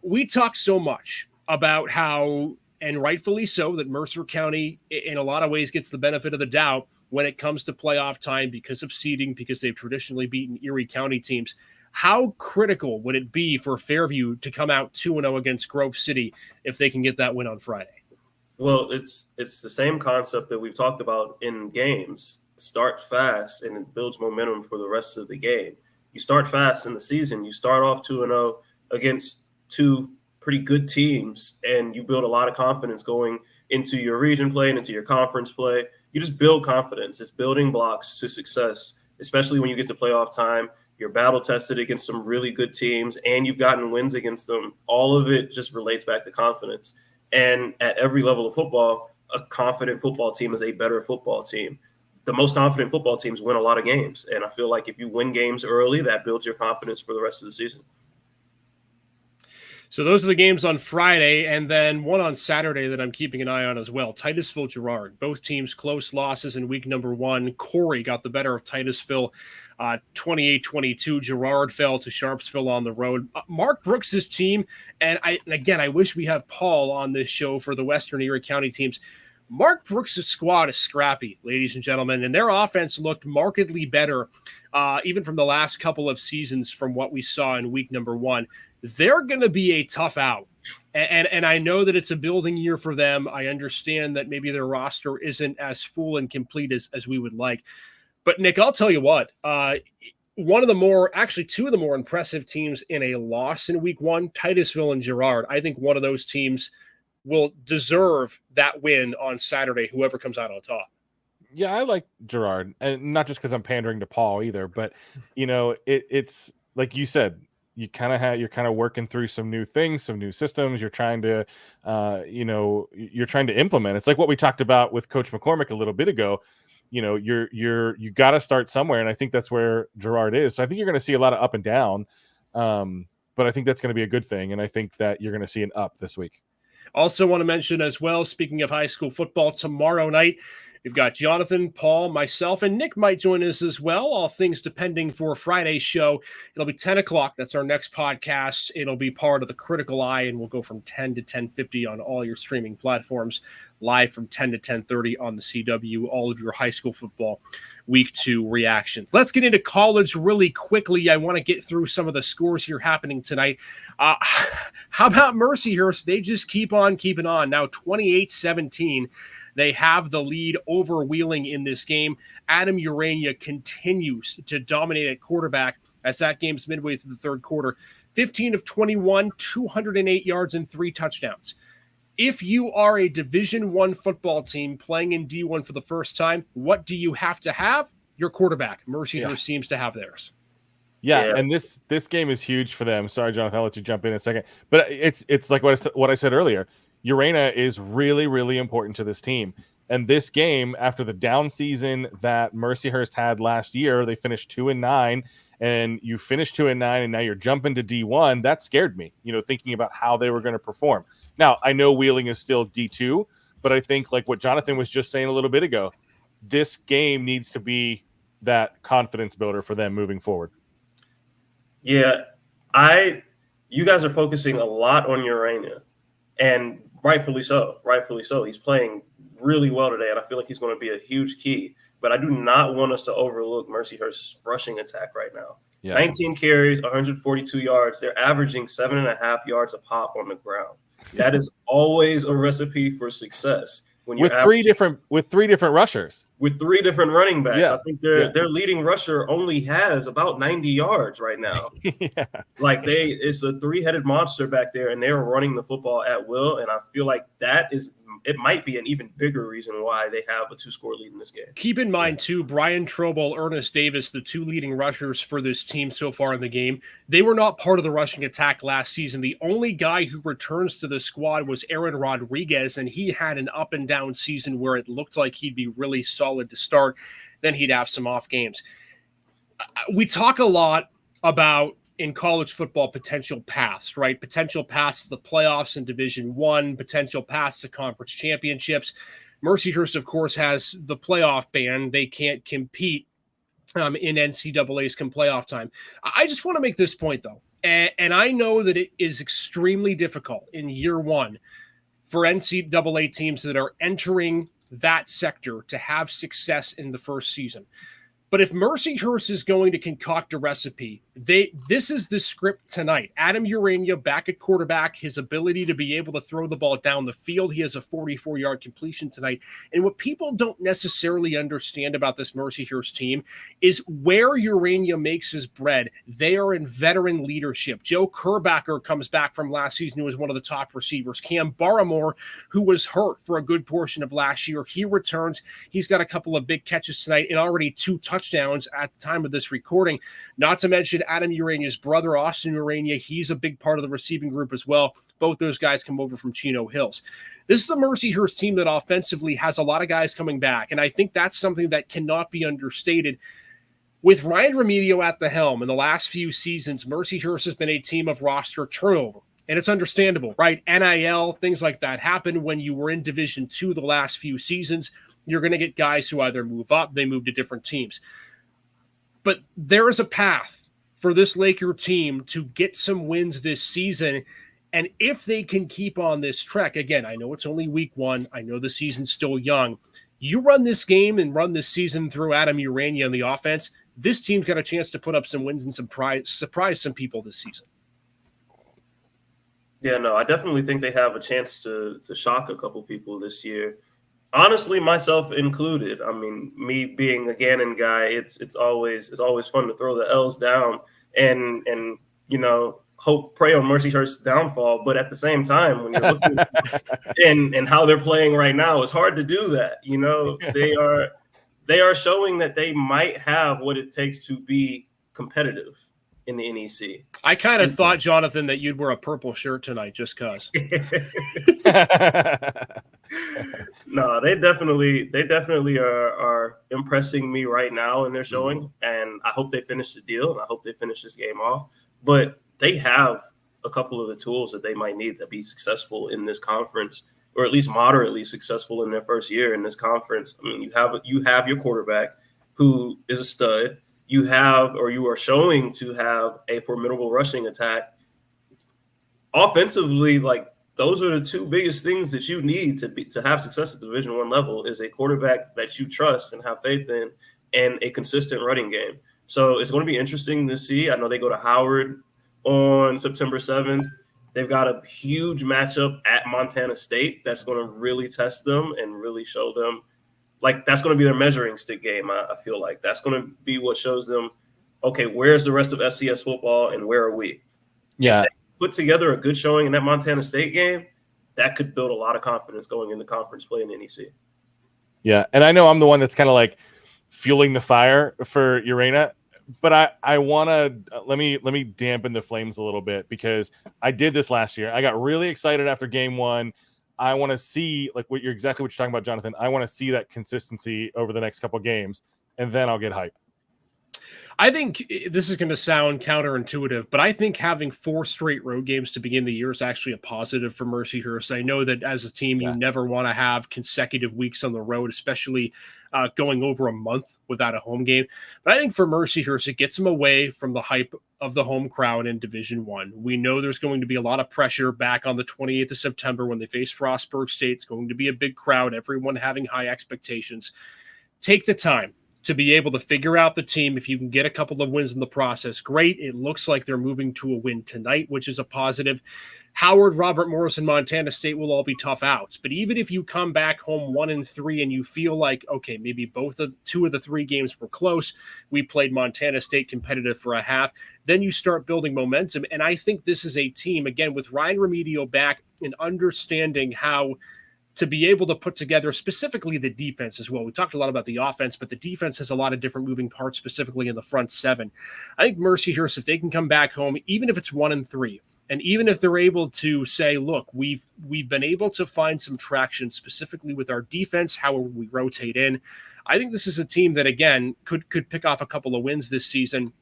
We talked so much about how, and rightfully so, that Mercer County in a lot of ways gets the benefit of the doubt when it comes to playoff time because of seeding, because they've traditionally beaten Erie County teams. How critical would it be for Fairview to come out 2-0 against Grove City if they can get that win on Friday? Well, it's the same concept that we've talked about in games. Start fast and it builds momentum for the rest of the game. You start fast in the season. You start off 2-0 against 2 pretty good teams, and you build a lot of confidence going into your region play and into your conference play. You just build confidence. It's building blocks to success, especially when you get to playoff time. You're battle tested against some really good teams, and you've gotten wins against them. All of it just relates back to confidence. And at every level of football, a confident football team is a better football team. The most confident football teams win a lot of games, and I feel like if you win games early, that builds your confidence for the rest of the season. So those are the games on Friday, and then one on Saturday that I'm keeping an eye on as well. Titusville, Girard. Both teams close losses in week number 1. Corey got the better of Titusville 28-22. Girard fell to Sharpsville on the road. Mark Brooks's team, and again, I wish we had Paul on this show for the Western Erie County teams. Mark Brooks' squad is scrappy, ladies and gentlemen, and their offense looked markedly better, even from the last couple of seasons from what we saw in week number 1. They're going to be a tough out, and I know that it's a building year for them. I understand that maybe their roster isn't as full and complete as we would like. But, Nick, I'll tell you what, two of the more impressive teams in a loss in week 1, Titusville and Girard. I think one of those teams will deserve that win on Saturday, whoever comes out on top. Yeah, I like Girard, and not just because I'm pandering to Paul either, but it's like you said, you're kind of working through some new things, some new systems. You're trying to, you're trying to implement. It's like what we talked about with Coach McCormick a little bit ago. You got to start somewhere, and I think that's where Girard is. So I think you're going to see a lot of up and down, but I think that's going to be a good thing, and I think that you're going to see an up this week. Also want to mention as well, speaking of high school football, tomorrow night, we've got Jonathan, Paul, myself, and Nick might join us as well, all things depending for Friday's show. It'll be 10 o'clock. That's our next podcast. It'll be part of the Critical Eye, and we'll go from 10 to 10:50 on all your streaming platforms, live from 10 to 10:30 on the CW, all of your high school football week 2 reactions. Let's get into college really quickly. I want to get through some of the scores here happening tonight. How about Mercyhurst? They just keep on keeping on. Now 28-17. They have the lead over Wheeling in this game. Adam Urania continues to dominate at quarterback as that game's midway through the third quarter. 15 of 21, 208 yards and 3 touchdowns. If you are a Division I football team playing in D1 for the first time, what do you have to have? Your quarterback. Mercyhurst seems to have theirs. Yeah, and this game is huge for them. Sorry, Jonathan, I'll let you jump in a second. But it's like what I said earlier. Urena is really, really important to this team. And this game, after the down season that Mercyhurst had last year, they finished 2-9, and you finished 2-9, and now you're jumping to D1. That scared me, thinking about how they were going to perform. Now, I know Wheeling is still D2, but I think like what Jonathan was just saying a little bit ago, this game needs to be that confidence builder for them moving forward. Yeah, you guys are focusing a lot on Urania, and rightfully so. He's playing really well today, and I feel like he's going to be a huge key. But I do not want us to overlook Mercyhurst's rushing attack right now. Yeah. 19 carries, 142 yards. They're averaging 7.5 yards a pop on the ground. That is always a recipe for success. When you're with three different rushers, with 3 different running backs. Yeah. I think their leading rusher only has about 90 yards right now. Like it's a 3-headed monster back there, and they're running the football at will. And I feel like it might be an even bigger reason why they have a 2-score lead in this game. Keep in mind, too, Brian Trobel, Ernest Davis, the 2 leading rushers for this team so far in the game, they were not part of the rushing attack last season. The only guy who returns to the squad was Aaron Rodriguez, and he had an up-and-down season where it looked like he'd be really solid to start. Then he'd have some off games. We talk a lot about in college football potential paths, right? Potential paths to the playoffs in Division I, potential paths to conference championships. Mercyhurst, of course, has the playoff ban. They can't compete in NCAA's come playoff time. I just want to make this point, though, and I know that it is extremely difficult in year 1 for NCAA teams that are entering that sector to have success in the first season. But if Mercyhurst is going to concoct a recipe, this is the script tonight. Adam Urania back at quarterback, his ability to be able to throw the ball down the field. He has a 44-yard completion tonight. And what people don't necessarily understand about this Mercyhurst team is where Urania makes his bread. They are in veteran leadership. Joe Kerbacher comes back from last season, who was one of the top receivers. Cam Barrymore, who was hurt for a good portion of last year, he returns. He's got a couple of big catches tonight and already 2 touchdowns at the time of this recording. Not to mention Adam Urania's brother, Austin Urania. He's a big part of the receiving group as well. Both those guys come over from Chino Hills. This is a Mercyhurst team that offensively has a lot of guys coming back, and I think that's something that cannot be understated. With Ryan Remedio at the helm in the last few seasons, Mercyhurst has been a team of roster turnover. And it's understandable, right? NIL, things like that happen when you were in Division II the last few seasons. You're going to get guys who either move up, they move to different teams. But there is a path for this Laker team to get some wins this season. And if they can keep on this trek, again, I know it's only week 1. I know the season's still young. You run this game and run this season through Adam Urania on the offense, this team's got a chance to put up some wins and surprise some people this season. Yeah, no, I definitely think they have a chance to shock a couple people this year. Honestly, myself included. I mean, me being a Gannon guy, it's always fun to throw the L's down and pray on Mercyhurst's downfall. But at the same time, when you're looking and how they're playing right now, it's hard to do that. They are showing that they might have what it takes to be competitive in the NEC. I kind of thought, Jonathan, that you'd wear a purple shirt tonight just because. No, they definitely are impressing me right now in their showing, and I hope they finish the deal, and I hope they finish this game off. But they have a couple of the tools that they might need to be successful in this conference, or at least moderately successful in their first year in this conference. I mean, you have your quarterback who is a stud. You are showing to have a formidable rushing attack. Offensively, like, those are the two biggest things that you need to have success at Division I level is a quarterback that you trust and have faith in, and a consistent running game. So it's going to be interesting to see. I know they go to Howard on September 7th. They've got a huge matchup at Montana State that's going to really test them and really show them. Like, that's going to be their measuring stick game, I feel like. That's going to be what shows them, okay, where's the rest of FCS football and where are we? Yeah. If they put together a good showing in that Montana State game, that could build a lot of confidence going into conference play in the NEC. Yeah, and I know I'm the one that's kind of like fueling the fire for Urena, but I want to let me dampen the flames a little bit, because I did this last year. I got really excited after game 1. I want to see exactly what you're talking about, Jonathan. I want to see that consistency over the next couple of games, and then I'll get hype. I think this is going to sound counterintuitive, but I think having 4 straight road games to begin the year is actually a positive for Mercyhurst. I know that as a team, you never want to have consecutive weeks on the road, especially going over a month without a home game. But I think for Mercyhurst, it gets them away from the hype of the home crowd in Division I. We know there's going to be a lot of pressure back on the 28th of September when they face Frostburg State. It's going to be a big crowd, everyone having high expectations. Take the time to be able to figure out the team. If you can get a couple of wins in the process, great. It looks like they're moving to a win tonight, which is a positive. Howard, Robert Morris, and Montana State will all be tough outs. But even if you come back home 1-3 and you feel like, okay, maybe two of the 3 games were close, we played Montana State competitive for a half, then you start building momentum. And I think this is a team, again, with Ryan Remedio back and understanding how to be able to put together specifically the defense as well. We talked a lot about the offense, but the defense has a lot of different moving parts, specifically in the front 7. I think Mercyhurst, if they can come back home, even if it's 1-3, and even if they're able to say, look, we've been able to find some traction specifically with our defense, how we rotate in, I think this is a team that, again, could pick off a couple of wins this season.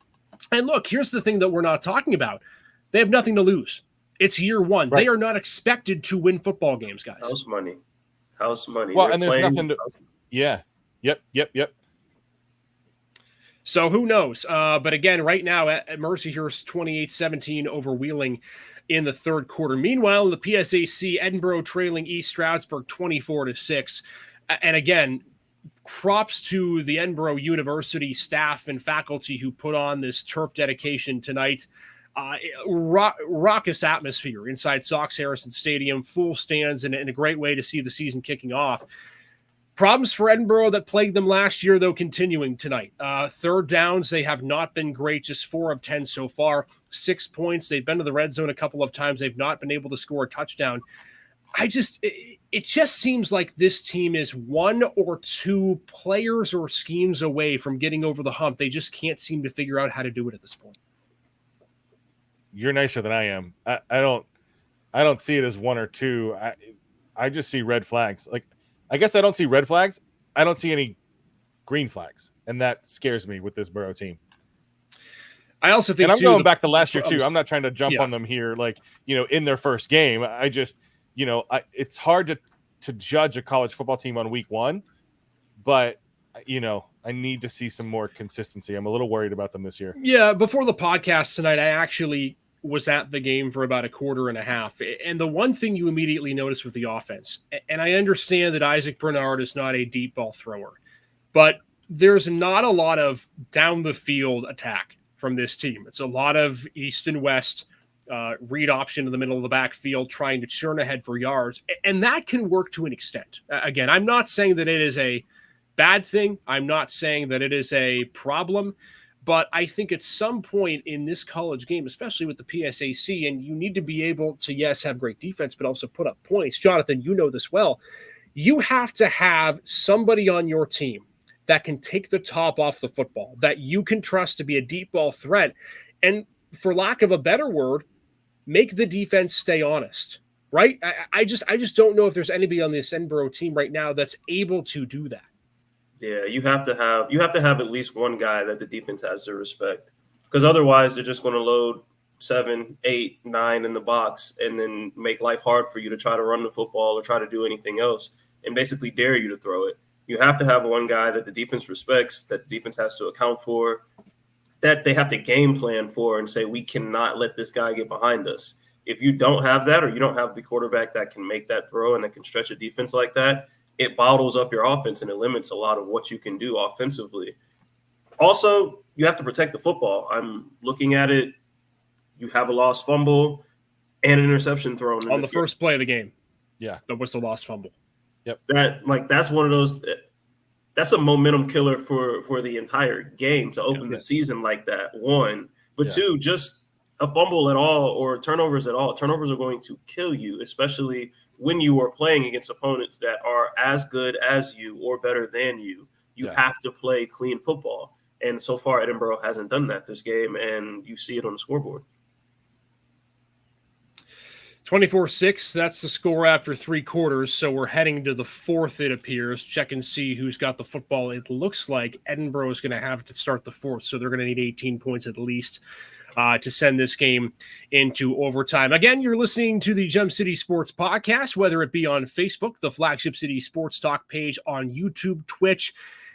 And look, here's the thing that we're not talking about. They have nothing to lose. It's year 1. Right. They are not expected to win football games, guys. House money. Well, and there's nothing to. Yeah. Yep. So who knows? But again, right now at Mercyhurst 28-17 over Wheeling in the third quarter. Meanwhile, in the PSAC, Edinburgh trailing East Stroudsburg 24-6. And again, props to the Edinburgh University staff and faculty who put on this turf dedication tonight. Raucous atmosphere inside Sox Harrison Stadium, full stands, and a great way to see the season kicking off. Problems for Edinburgh that plagued them last year, though, continuing tonight. Third downs, they have not been great, just 4 of 10 so far. 6 points. They've been to the red zone a couple of times. They've not been able to score a touchdown. It just seems like this team is 1 or 2 players or schemes away from getting over the hump. They just can't seem to figure out how to do it at this point. You're nicer than I am. I don't see it as 1 or 2. I just see red flags. Like, I guess I don't see red flags. I don't see any green flags, and that scares me with this Borough team. I also think, and I'm too, going back to last year too. I'm not trying to jump yeah. on them here, like, in their first game. I just, it's hard to judge a college football team on week 1, but I need to see some more consistency. I'm a little worried about them this year. Yeah, before the podcast tonight, I actually was at the game for about a quarter and a half. And the one thing you immediately notice with the offense, and I understand that Isaac Bernard is not a deep ball thrower, but there's not a lot of down the field attack from this team. It's a lot of east and west read option in the middle of the backfield, trying to churn ahead for yards. And that can work to an extent. Again, I'm not saying that it is a bad thing. I'm not saying that it is a problem. But I think at some point in this college game, especially with the PSAC, and you need to be able to, yes, have great defense, but also put up points. Jonathan, you know this well. You have to have somebody on your team that can take the top off the football, that you can trust to be a deep ball threat. And for lack of a better word, make the defense stay honest, right? I just don't know if there's anybody on this Edinboro team right now that's able to do that. Yeah, you have to have at least one guy that the defense has to respect, because otherwise they're just going to load 7, 8, 9 in the box and then make life hard for you to try to run the football or try to do anything else and basically dare you to throw it. You have to have one guy that the defense respects, that the defense has to account for, that they have to game plan for and say, we cannot let this guy get behind us. If you don't have that, or you don't have the quarterback that can make that throw and that can stretch a defense like that, it bottles up your offense and it limits a lot of what you can do offensively. Also, you have to protect the football. I'm looking at it. You have a lost fumble and an interception thrown on the first play of the game. Yeah. That was the lost fumble. Yep. That's one of those. That's a momentum killer for the entire game to open the season like that. One, but two, just a fumble at all or turnovers at all. Turnovers are going to kill you, especially when you are playing against opponents that are as good as you or better than you. You have to play clean football. And so far, Edinboro hasn't done that this game, and you see it on the scoreboard. 24-6, that's the score after 3 quarters. So we're heading to the fourth, it appears. Check and see who's got the football. It looks like Edinboro is going to have to start the fourth, so they're going to need 18 points at least to send this game into overtime. Again, you're listening to the Gem City Sports Podcast, whether it be on Facebook, the Flagship City Sports Talk page, on YouTube, Twitch,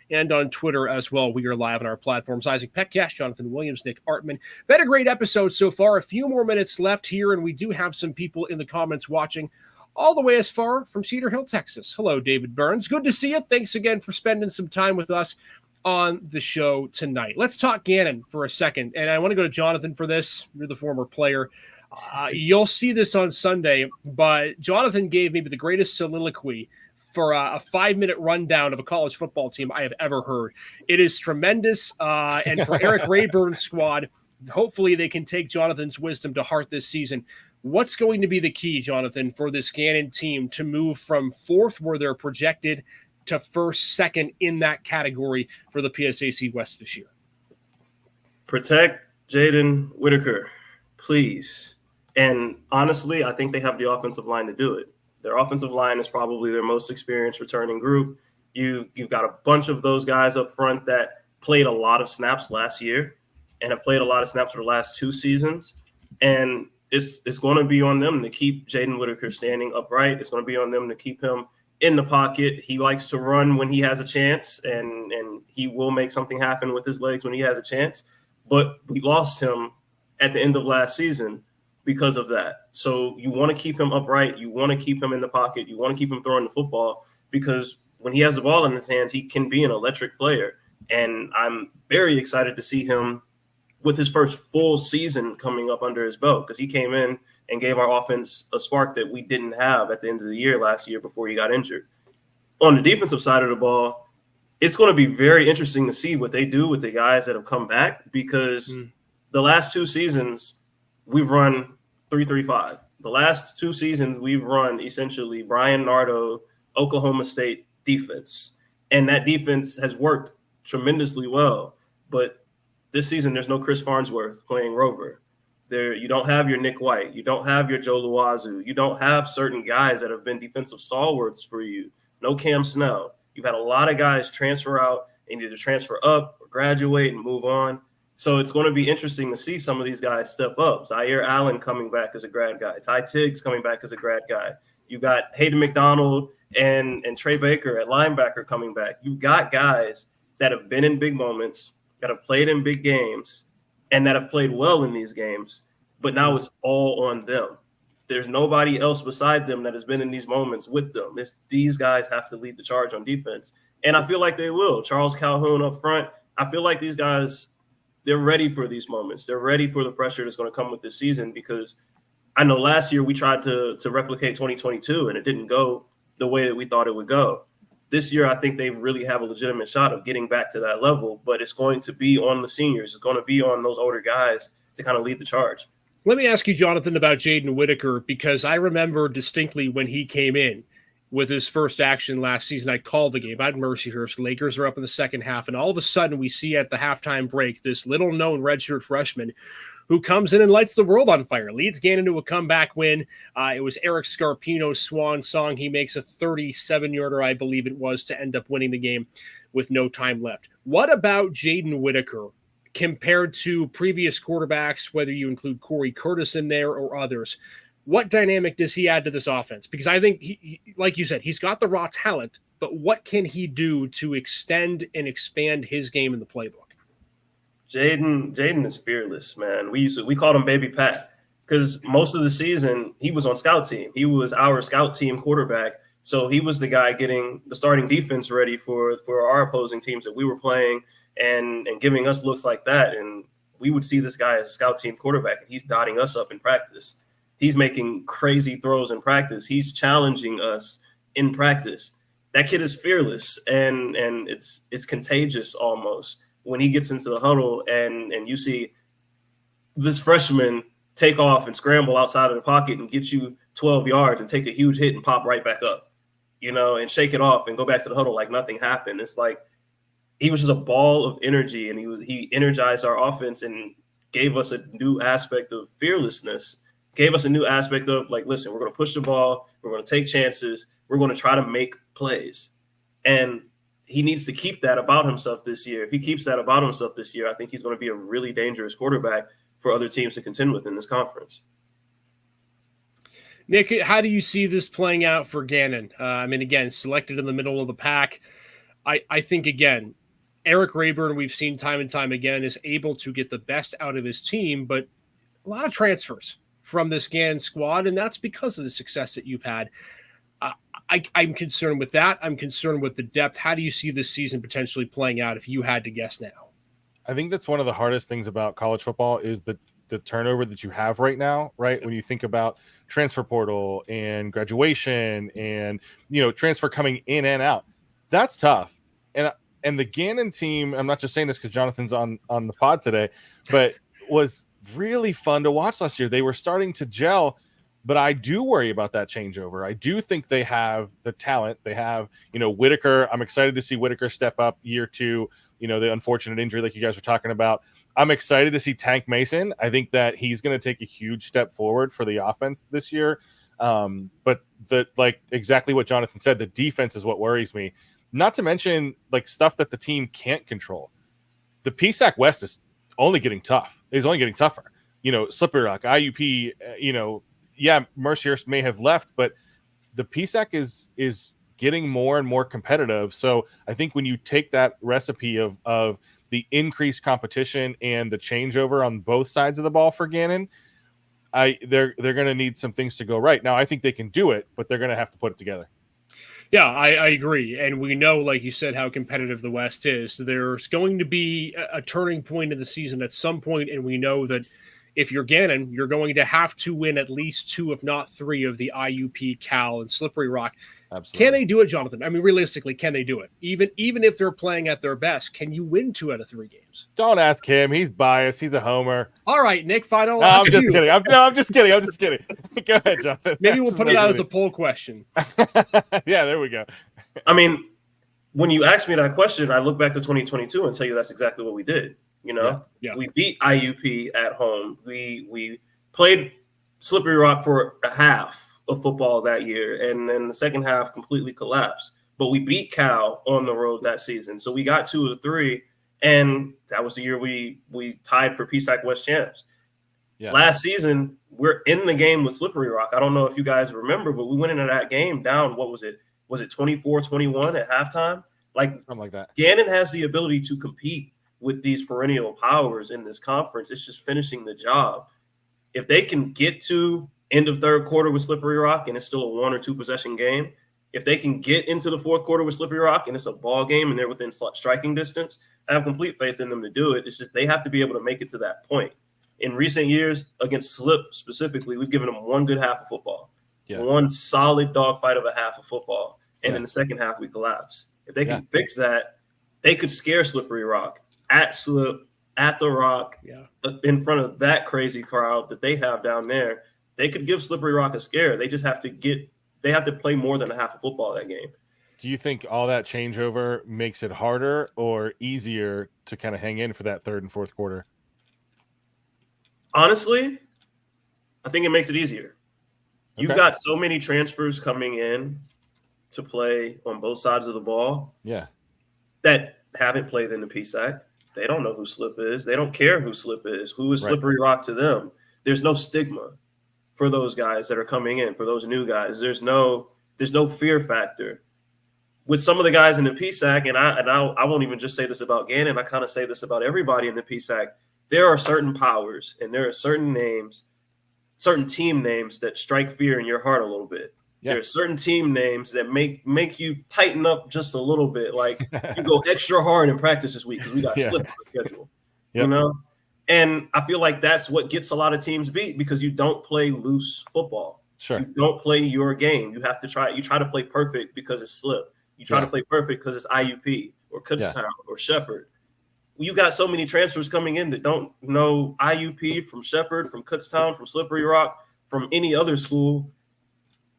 and on Twitter as well. We are live on our platforms. Isaac Petcash, Jonathan Williams, Nick Artman. Been a great episode so far. A few more minutes left here, and we do have some people in the comments watching all the way as far from Cedar Hill, Texas. Hello, David Burns. Good to see you. Thanks again for spending some time with us on the show tonight. Let's talk Gannon for a second, and I want to go to Jonathan for this. You're the former player. You'll see this on Sunday, but Jonathan gave me the greatest soliloquy for a 5-minute rundown of a college football team I have ever heard. It is tremendous. And for Eric Rayburn's squad, hopefully they can take Jonathan's wisdom to heart this season. What's going to be the key, Jonathan, for this Gannon team to move from fourth, where they're projected, to first, second in that category for the PSAC West this year? Protect Jaden Whitaker, please. And honestly, I think they have the offensive line to do it. Their offensive line is probably their most experienced returning group. You've got a bunch of those guys up front that played a lot of snaps last year and have played a lot of snaps for the last 2 seasons. And it's going to be on them to keep Jaden Whitaker standing upright. It's going to be on them to keep him in the pocket. He likes to run when he has a chance, and he will make something happen with his legs when he has a chance. But we lost him at the end of last season because of that. So you want to keep him upright. You want to keep him in the pocket. You want to keep him throwing the football, because when he has the ball in his hands, he can be an electric player. And I'm very excited to see him with his first full season coming up under his belt, because he came in and gave our offense a spark that we didn't have at the end of the year last year before he got injured. On the defensive side of the ball, it's going to be very interesting to see what they do with the guys that have come back, because the last 2 seasons we've run 3-3-5. The last 2 seasons we've run essentially Brian Nardo, Oklahoma State defense. And that defense has worked tremendously well. But this season, there's no Chris Farnsworth playing Rover. You don't have your Nick White. You don't have your Joe Luazu. You don't have certain guys that have been defensive stalwarts for you. No Cam Snell. You've had a lot of guys transfer out and either transfer up or graduate and move on. So it's going to be interesting to see some of these guys step up. Zaire Allen coming back as a grad guy. Ty Tiggs coming back as a grad guy. You got Hayden McDonald and Trey Baker at linebacker coming back. You got guys that have been in big moments, that have played in big games, and that have played well in these games. But now it's all on them. There's nobody else beside them that has been in these moments with them. These guys have to lead the charge on defense. And I feel like they will. Charles Calhoun up front. I feel like these guys – they're ready for these moments. They're ready for the pressure that's going to come with this season, because I know last year we tried to replicate 2022 and it didn't go the way that we thought it would go. This year, I think they really have a legitimate shot of getting back to that level, but it's going to be on the seniors. It's going to be on those older guys to kind of lead the charge. Let me ask you, Jonathan, about Jaden Whitaker, because I remember distinctly when he came in with his first action last season. I called the game. I had Mercyhurst. Lakers are up in the second half, and all of a sudden we see at the halftime break this little-known redshirt freshman who comes in and lights the world on fire, leads Gannon to a comeback win. It was Eric Scarpino's swan song. He makes a 37-yarder, I believe it was, to end up winning the game with no time left. What about Jaden Whitaker compared to previous quarterbacks, whether you include Corey Curtis in there or others? What dynamic does he add to this offense? Because I think, he, like you said, he's got the raw talent, but what can he do to extend and expand his game in the playbook? Jaden is fearless, man. We called him Baby Pat because most of the season he was on scout team. He was our scout team quarterback. So he was the guy getting the starting defense ready for our opposing teams that we were playing and giving us looks like that. And we would see this guy as a scout team quarterback, and he's dotting us up in practice. He's making crazy throws in practice. He's challenging us in practice. That kid is fearless, and it's contagious almost when he gets into the huddle and you see this freshman take off and scramble outside of the pocket and get you 12 yards and take a huge hit and pop right back up, and shake it off and go back to the huddle like nothing happened. It's like he was just a ball of energy, and he energized our offense and gave us a new aspect of fearlessness. Gave us a new aspect of, like, listen, we're going to push the ball. We're going to take chances. We're going to try to make plays. And he needs to keep that about himself this year. If he keeps that about himself this year, I think he's going to be a really dangerous quarterback for other teams to contend with in this conference. Nick, how do you see this playing out for Gannon? Again, selected in the middle of the pack. I think, again, Eric Rayburn, we've seen time and time again, is able to get the best out of his team, but a lot of transfers from this Gannon squad, and that's because of the success that you've had. I'm concerned with that. I'm concerned with the depth. How do you see this season potentially playing out if you had to guess now? I think that's one of the hardest things about college football is the turnover that you have right now, right? When you think about transfer portal and graduation and, transfer coming in and out, that's tough. And the Gannon team, I'm not just saying this because Jonathan's on the pod today, but was really fun to watch last year. They were starting to gel, but I do worry about that changeover. I do think they have the talent. They have, Whitaker. I'm excited to see Whitaker step up year two, the unfortunate injury like you guys were talking about. I'm excited to see Tank Mason. I think that he's going to take a huge step forward for the offense this year. But exactly what Jonathan said, the defense is what worries me. Not to mention stuff that the team can't control. The PSAC West is only getting tough. It's only getting tougher. Slippery Rock, IUP, Mercyhurst may have left, but the PSAC is getting more and more competitive. So I think when you take that recipe of the increased competition and the changeover on both sides of the ball for Gannon, they're going to need some things to go right. Now, I think they can do it, but they're going to have to put it together. Yeah, I agree. And we know, like you said, how competitive the West is. There's going to be a turning point in the season at some point, and we know that if you're Gannon, you're going to have to win at least 2, if not 3, of the IUP, Cal, and Slippery Rock. Absolutely. Can they do it, Jonathan? Realistically, can they do it? Even if they're playing at their best, can you win 2 out of 3 games? Don't ask him. He's biased. He's a homer. All right, Nick, fine. I'm just kidding. I'm just kidding. Go ahead, Jonathan. Maybe we'll put it out as a poll question. Yeah, there we go. When you ask me that question, I look back to 2022 and tell you that's exactly what we did. Yeah. We beat IUP at home. We played Slippery Rock for a half of football that year, and then the second half completely collapsed. But we beat Cal on the road that season, so we got 2 of the 3, And that was the year we tied for PSAC West champs. Yeah. Last season, we're in the game with Slippery Rock. I don't know if you guys remember, but we went into that game down. What was it? Was it 24-21 at halftime? Like, something like that. Gannon has the ability to compete with these perennial powers in this conference. It's just finishing the job. If they can get to end of third quarter with Slippery Rock and it's still a 1 or 2 possession game, if they can get into the fourth quarter with Slippery Rock and it's a ball game and they're within striking distance, I have complete faith in them to do it. It's just they have to be able to make it to that point. In recent years, against Slip specifically, we've given them one good half of football, one solid dogfight of a half of football, and in the second half we collapse. If they can fix that, they could scare Slippery Rock at Slip, at the Rock, in front of that crazy crowd that they have down there. They could give Slippery Rock a scare. They just have to play more than a half of football that game. Do you think all that changeover makes it harder or easier to kind of hang in for that third and fourth quarter? Honestly, I think it makes it easier. Okay. You've got so many transfers coming in to play on both sides of the ball. Yeah. That haven't played in the PSAC. They don't know who Slip is. They don't care who Slip is. Who is Slippery Rock to them? There's no stigma for those guys that are coming in, for those new guys. There's no fear factor. With some of the guys in the PSAC, and I won't even just say this about Gannon, I kind of say this about everybody in the PSAC, there are certain powers and there are certain names, certain team names that strike fear in your heart a little bit. Yeah. There are certain team names that make you tighten up just a little bit. Like you go extra hard in practice this week because we got Slip on the schedule, you know? And I feel like that's what gets a lot of teams beat because you don't play loose football. Sure. You don't play your game. You have to try to play perfect because it's Slip. You try to play perfect because it's IUP or Cutdown or Shepherd. You got so many transfers coming in that don't know IUP from Shepherd, from Cutdown, from Slippery Rock, from any other school.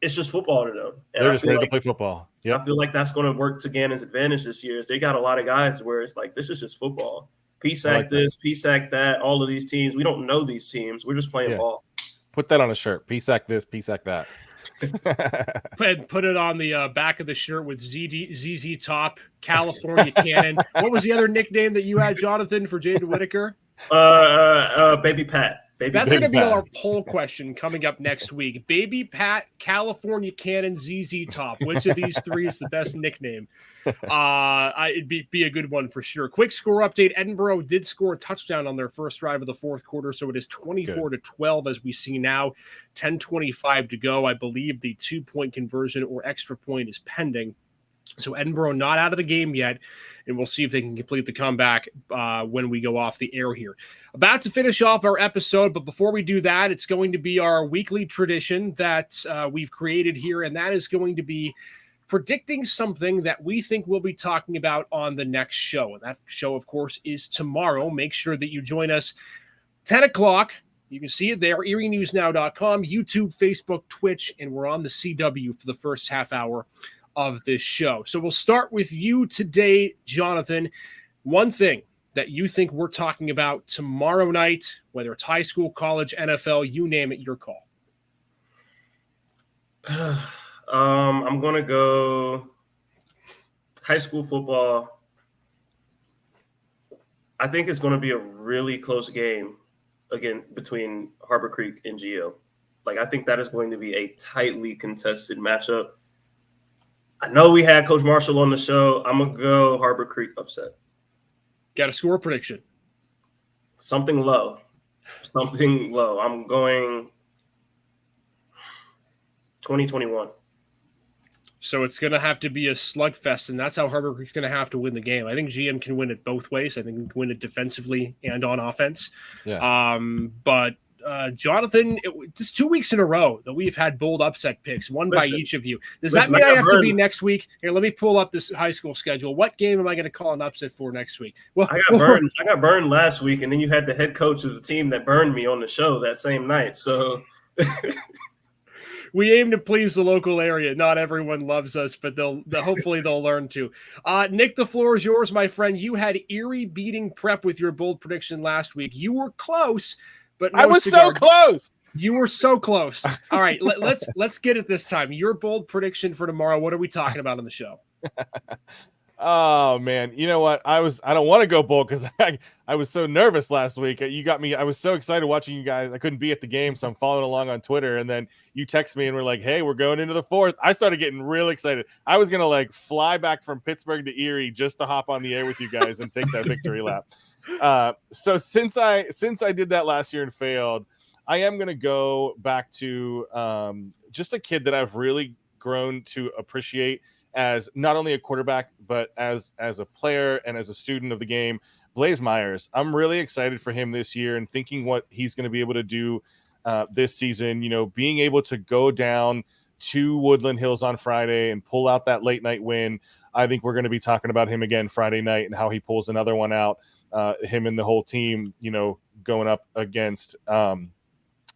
It's just football to them. And they're just ready to play football. I feel like that's going to work to Gannon's advantage this year. Is they got a lot of guys where it's like, this is just football. PSAC this, PSAC that, all of these teams. We don't know these teams. We're just playing ball. Put that on a shirt. PSAC this, PSAC that. And put it on the back of the shirt with ZZ Top, California Cannon. What was the other nickname that you had, Jonathan, for Jaden Whitaker? Baby Pat. That's going to be our poll question coming up next week. Baby Pat, California Cannon, ZZ Top. Which of these three is the best nickname? It'd be a good one for sure. Quick score update. Edinburgh did score a touchdown on their first drive of the fourth quarter, so it is 24-12 as we see now. 10:25 to go. I believe the 2-point conversion or extra point is pending. So Edinburgh not out of the game yet, and we'll see if they can complete the comeback when we go off the air here. About to finish off our episode, but before we do that, it's going to be our weekly tradition that we've created here, and that is going to be predicting something that we think we'll be talking about on the next show. And that show, of course, is tomorrow. Make sure that you join us 10 o'clock. You can see it there, erienewsnow.com, YouTube, Facebook, Twitch, and we're on the CW for the first half hour of this show. So we'll start with you today, Jonathan. One thing that you think we're talking about tomorrow night, whether it's high school, college, NFL, you name it, your call. I'm going to go high school football. I think it's going to be a really close game again between Harbor Creek and Geo. Like, I think that is going to be a tightly contested matchup. I know we had Coach Marshall on the show. I'm going to go Harbor Creek upset. Got a score prediction? Something low. I'm going 2021. So it's going to have to be a slugfest, and that's how Harbor Creek's going to have to win the game. I think GM can win it both ways. I think he can win it defensively and on offense. Yeah. But Jonathan, it's 2 weeks in a row that we've had bold upset picks, one by each of you. Does that mean I have to be next week? Here, let me pull up this high school schedule. What game am I going to call an upset for next week? Well, I got burned last week, and then you had the head coach of the team that burned me on the show that same night. So we aim to please the local area. Not everyone loves us, but hopefully they'll learn to. Nick, the floor is yours, my friend. You had Erie beating Prep with your bold prediction last week. You were close. But I was so close. You were so close. All right, let's get it this time. Your bold prediction for tomorrow. What are we talking about on the show? Oh man, you know what? I don't want to go bold because I was so nervous last week. You got me. I was so excited watching you guys. I couldn't be at the game, so I'm following along on Twitter. And then you text me and we're like, "Hey, we're going into the fourth." I started getting real excited. I was gonna like fly back from Pittsburgh to Erie just to hop on the air with you guys and take that victory lap. So since I did that last year and failed, I am gonna go back to just a kid that I've really grown to appreciate as not only a quarterback, but as a player and as a student of the game, Blaze Myers. I'm really excited for him this year and thinking what he's going to be able to do this season. You know, being able to go down to Woodland Hills on Friday and pull out that late night win. I think we're going to be talking about him again Friday night and how he pulls another one out. Him and the whole team, you know, going up against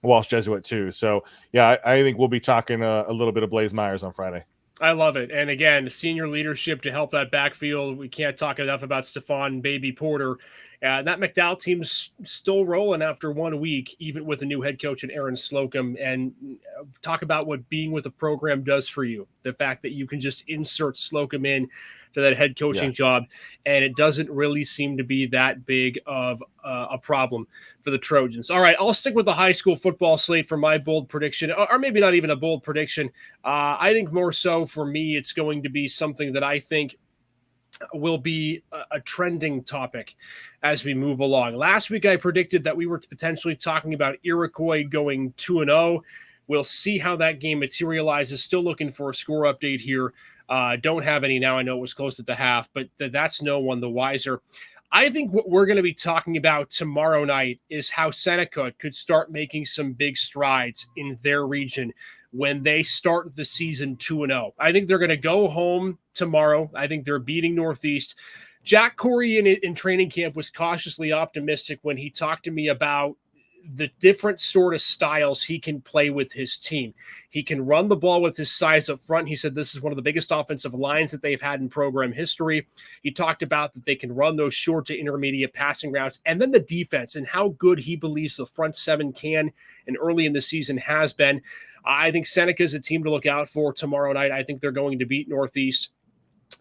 Walsh Jesuit too. So yeah, I think we'll be talking a little bit of Blaze Myers on Friday. I love it. And again, senior leadership to help that backfield. We can't talk enough about Stephon Baby Porter. That McDowell team's still rolling after 1 week, even with a new head coach and Aaron Slocum. And talk about what being with a program does for you. The fact that you can just insert Slocum in to that head coaching job, and it doesn't really seem to be that big of a problem for the Trojans. All right, I'll stick with the high school football slate for my bold prediction, or maybe not even a bold prediction. I think more so for me, it's going to be something that I think will be a trending topic as we move along. Last week, I predicted that we were potentially talking about Iroquois going 2-0. We'll see how that game materializes. Still looking for a score update here. Don't have any now. I know it was close at the half, but that's no one the wiser. I think what we're going to be talking about tomorrow night is how Seneca could start making some big strides in their region when they start the season 2-0. I think they're going to go home tomorrow. I think they're beating Northeast. Jack Corey in training camp was cautiously optimistic when he talked to me about the different sort of styles he can play with his team. He can run the ball with his size up front. He said this is one of the biggest offensive lines that they've had in program history. He talked about that they can run those short to intermediate passing routes, and then the defense and how good he believes the front seven can and early in the season has been. I think Seneca is a team to look out for tomorrow night. I think they're going to beat Northeast.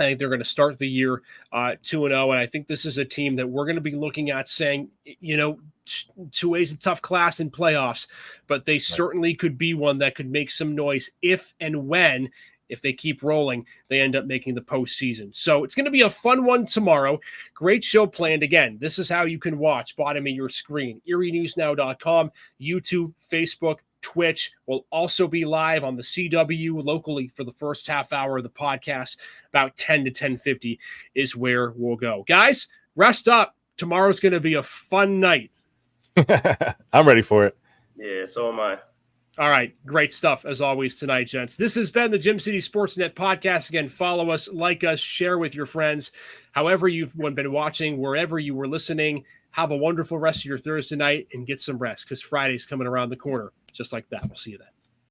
I think they're going to start the year 2-0, and I think this is a team that we're going to be looking at saying, you know, 2A is a tough class in playoffs, but they certainly could be one that could make some noise if and when, if they keep rolling, they end up making the postseason. So it's going to be a fun one tomorrow. Great show planned. Again, this is how you can watch, bottom of your screen, erienewsnow.com, YouTube, Facebook, Twitch. Will also be live on the CW locally for the first half hour of the podcast. About 10 to 10:50 is where we'll go. Guys, rest up. Tomorrow's going to be a fun night. I'm ready for it. Yeah, so am I. All right. Great stuff as always tonight, gents. This has been the Gym City Sportsnet podcast. Again, follow us, like us, share with your friends. However you've been watching, wherever you were listening, have a wonderful rest of your Thursday night and get some rest because Friday's coming around the corner just like that. We'll see you then.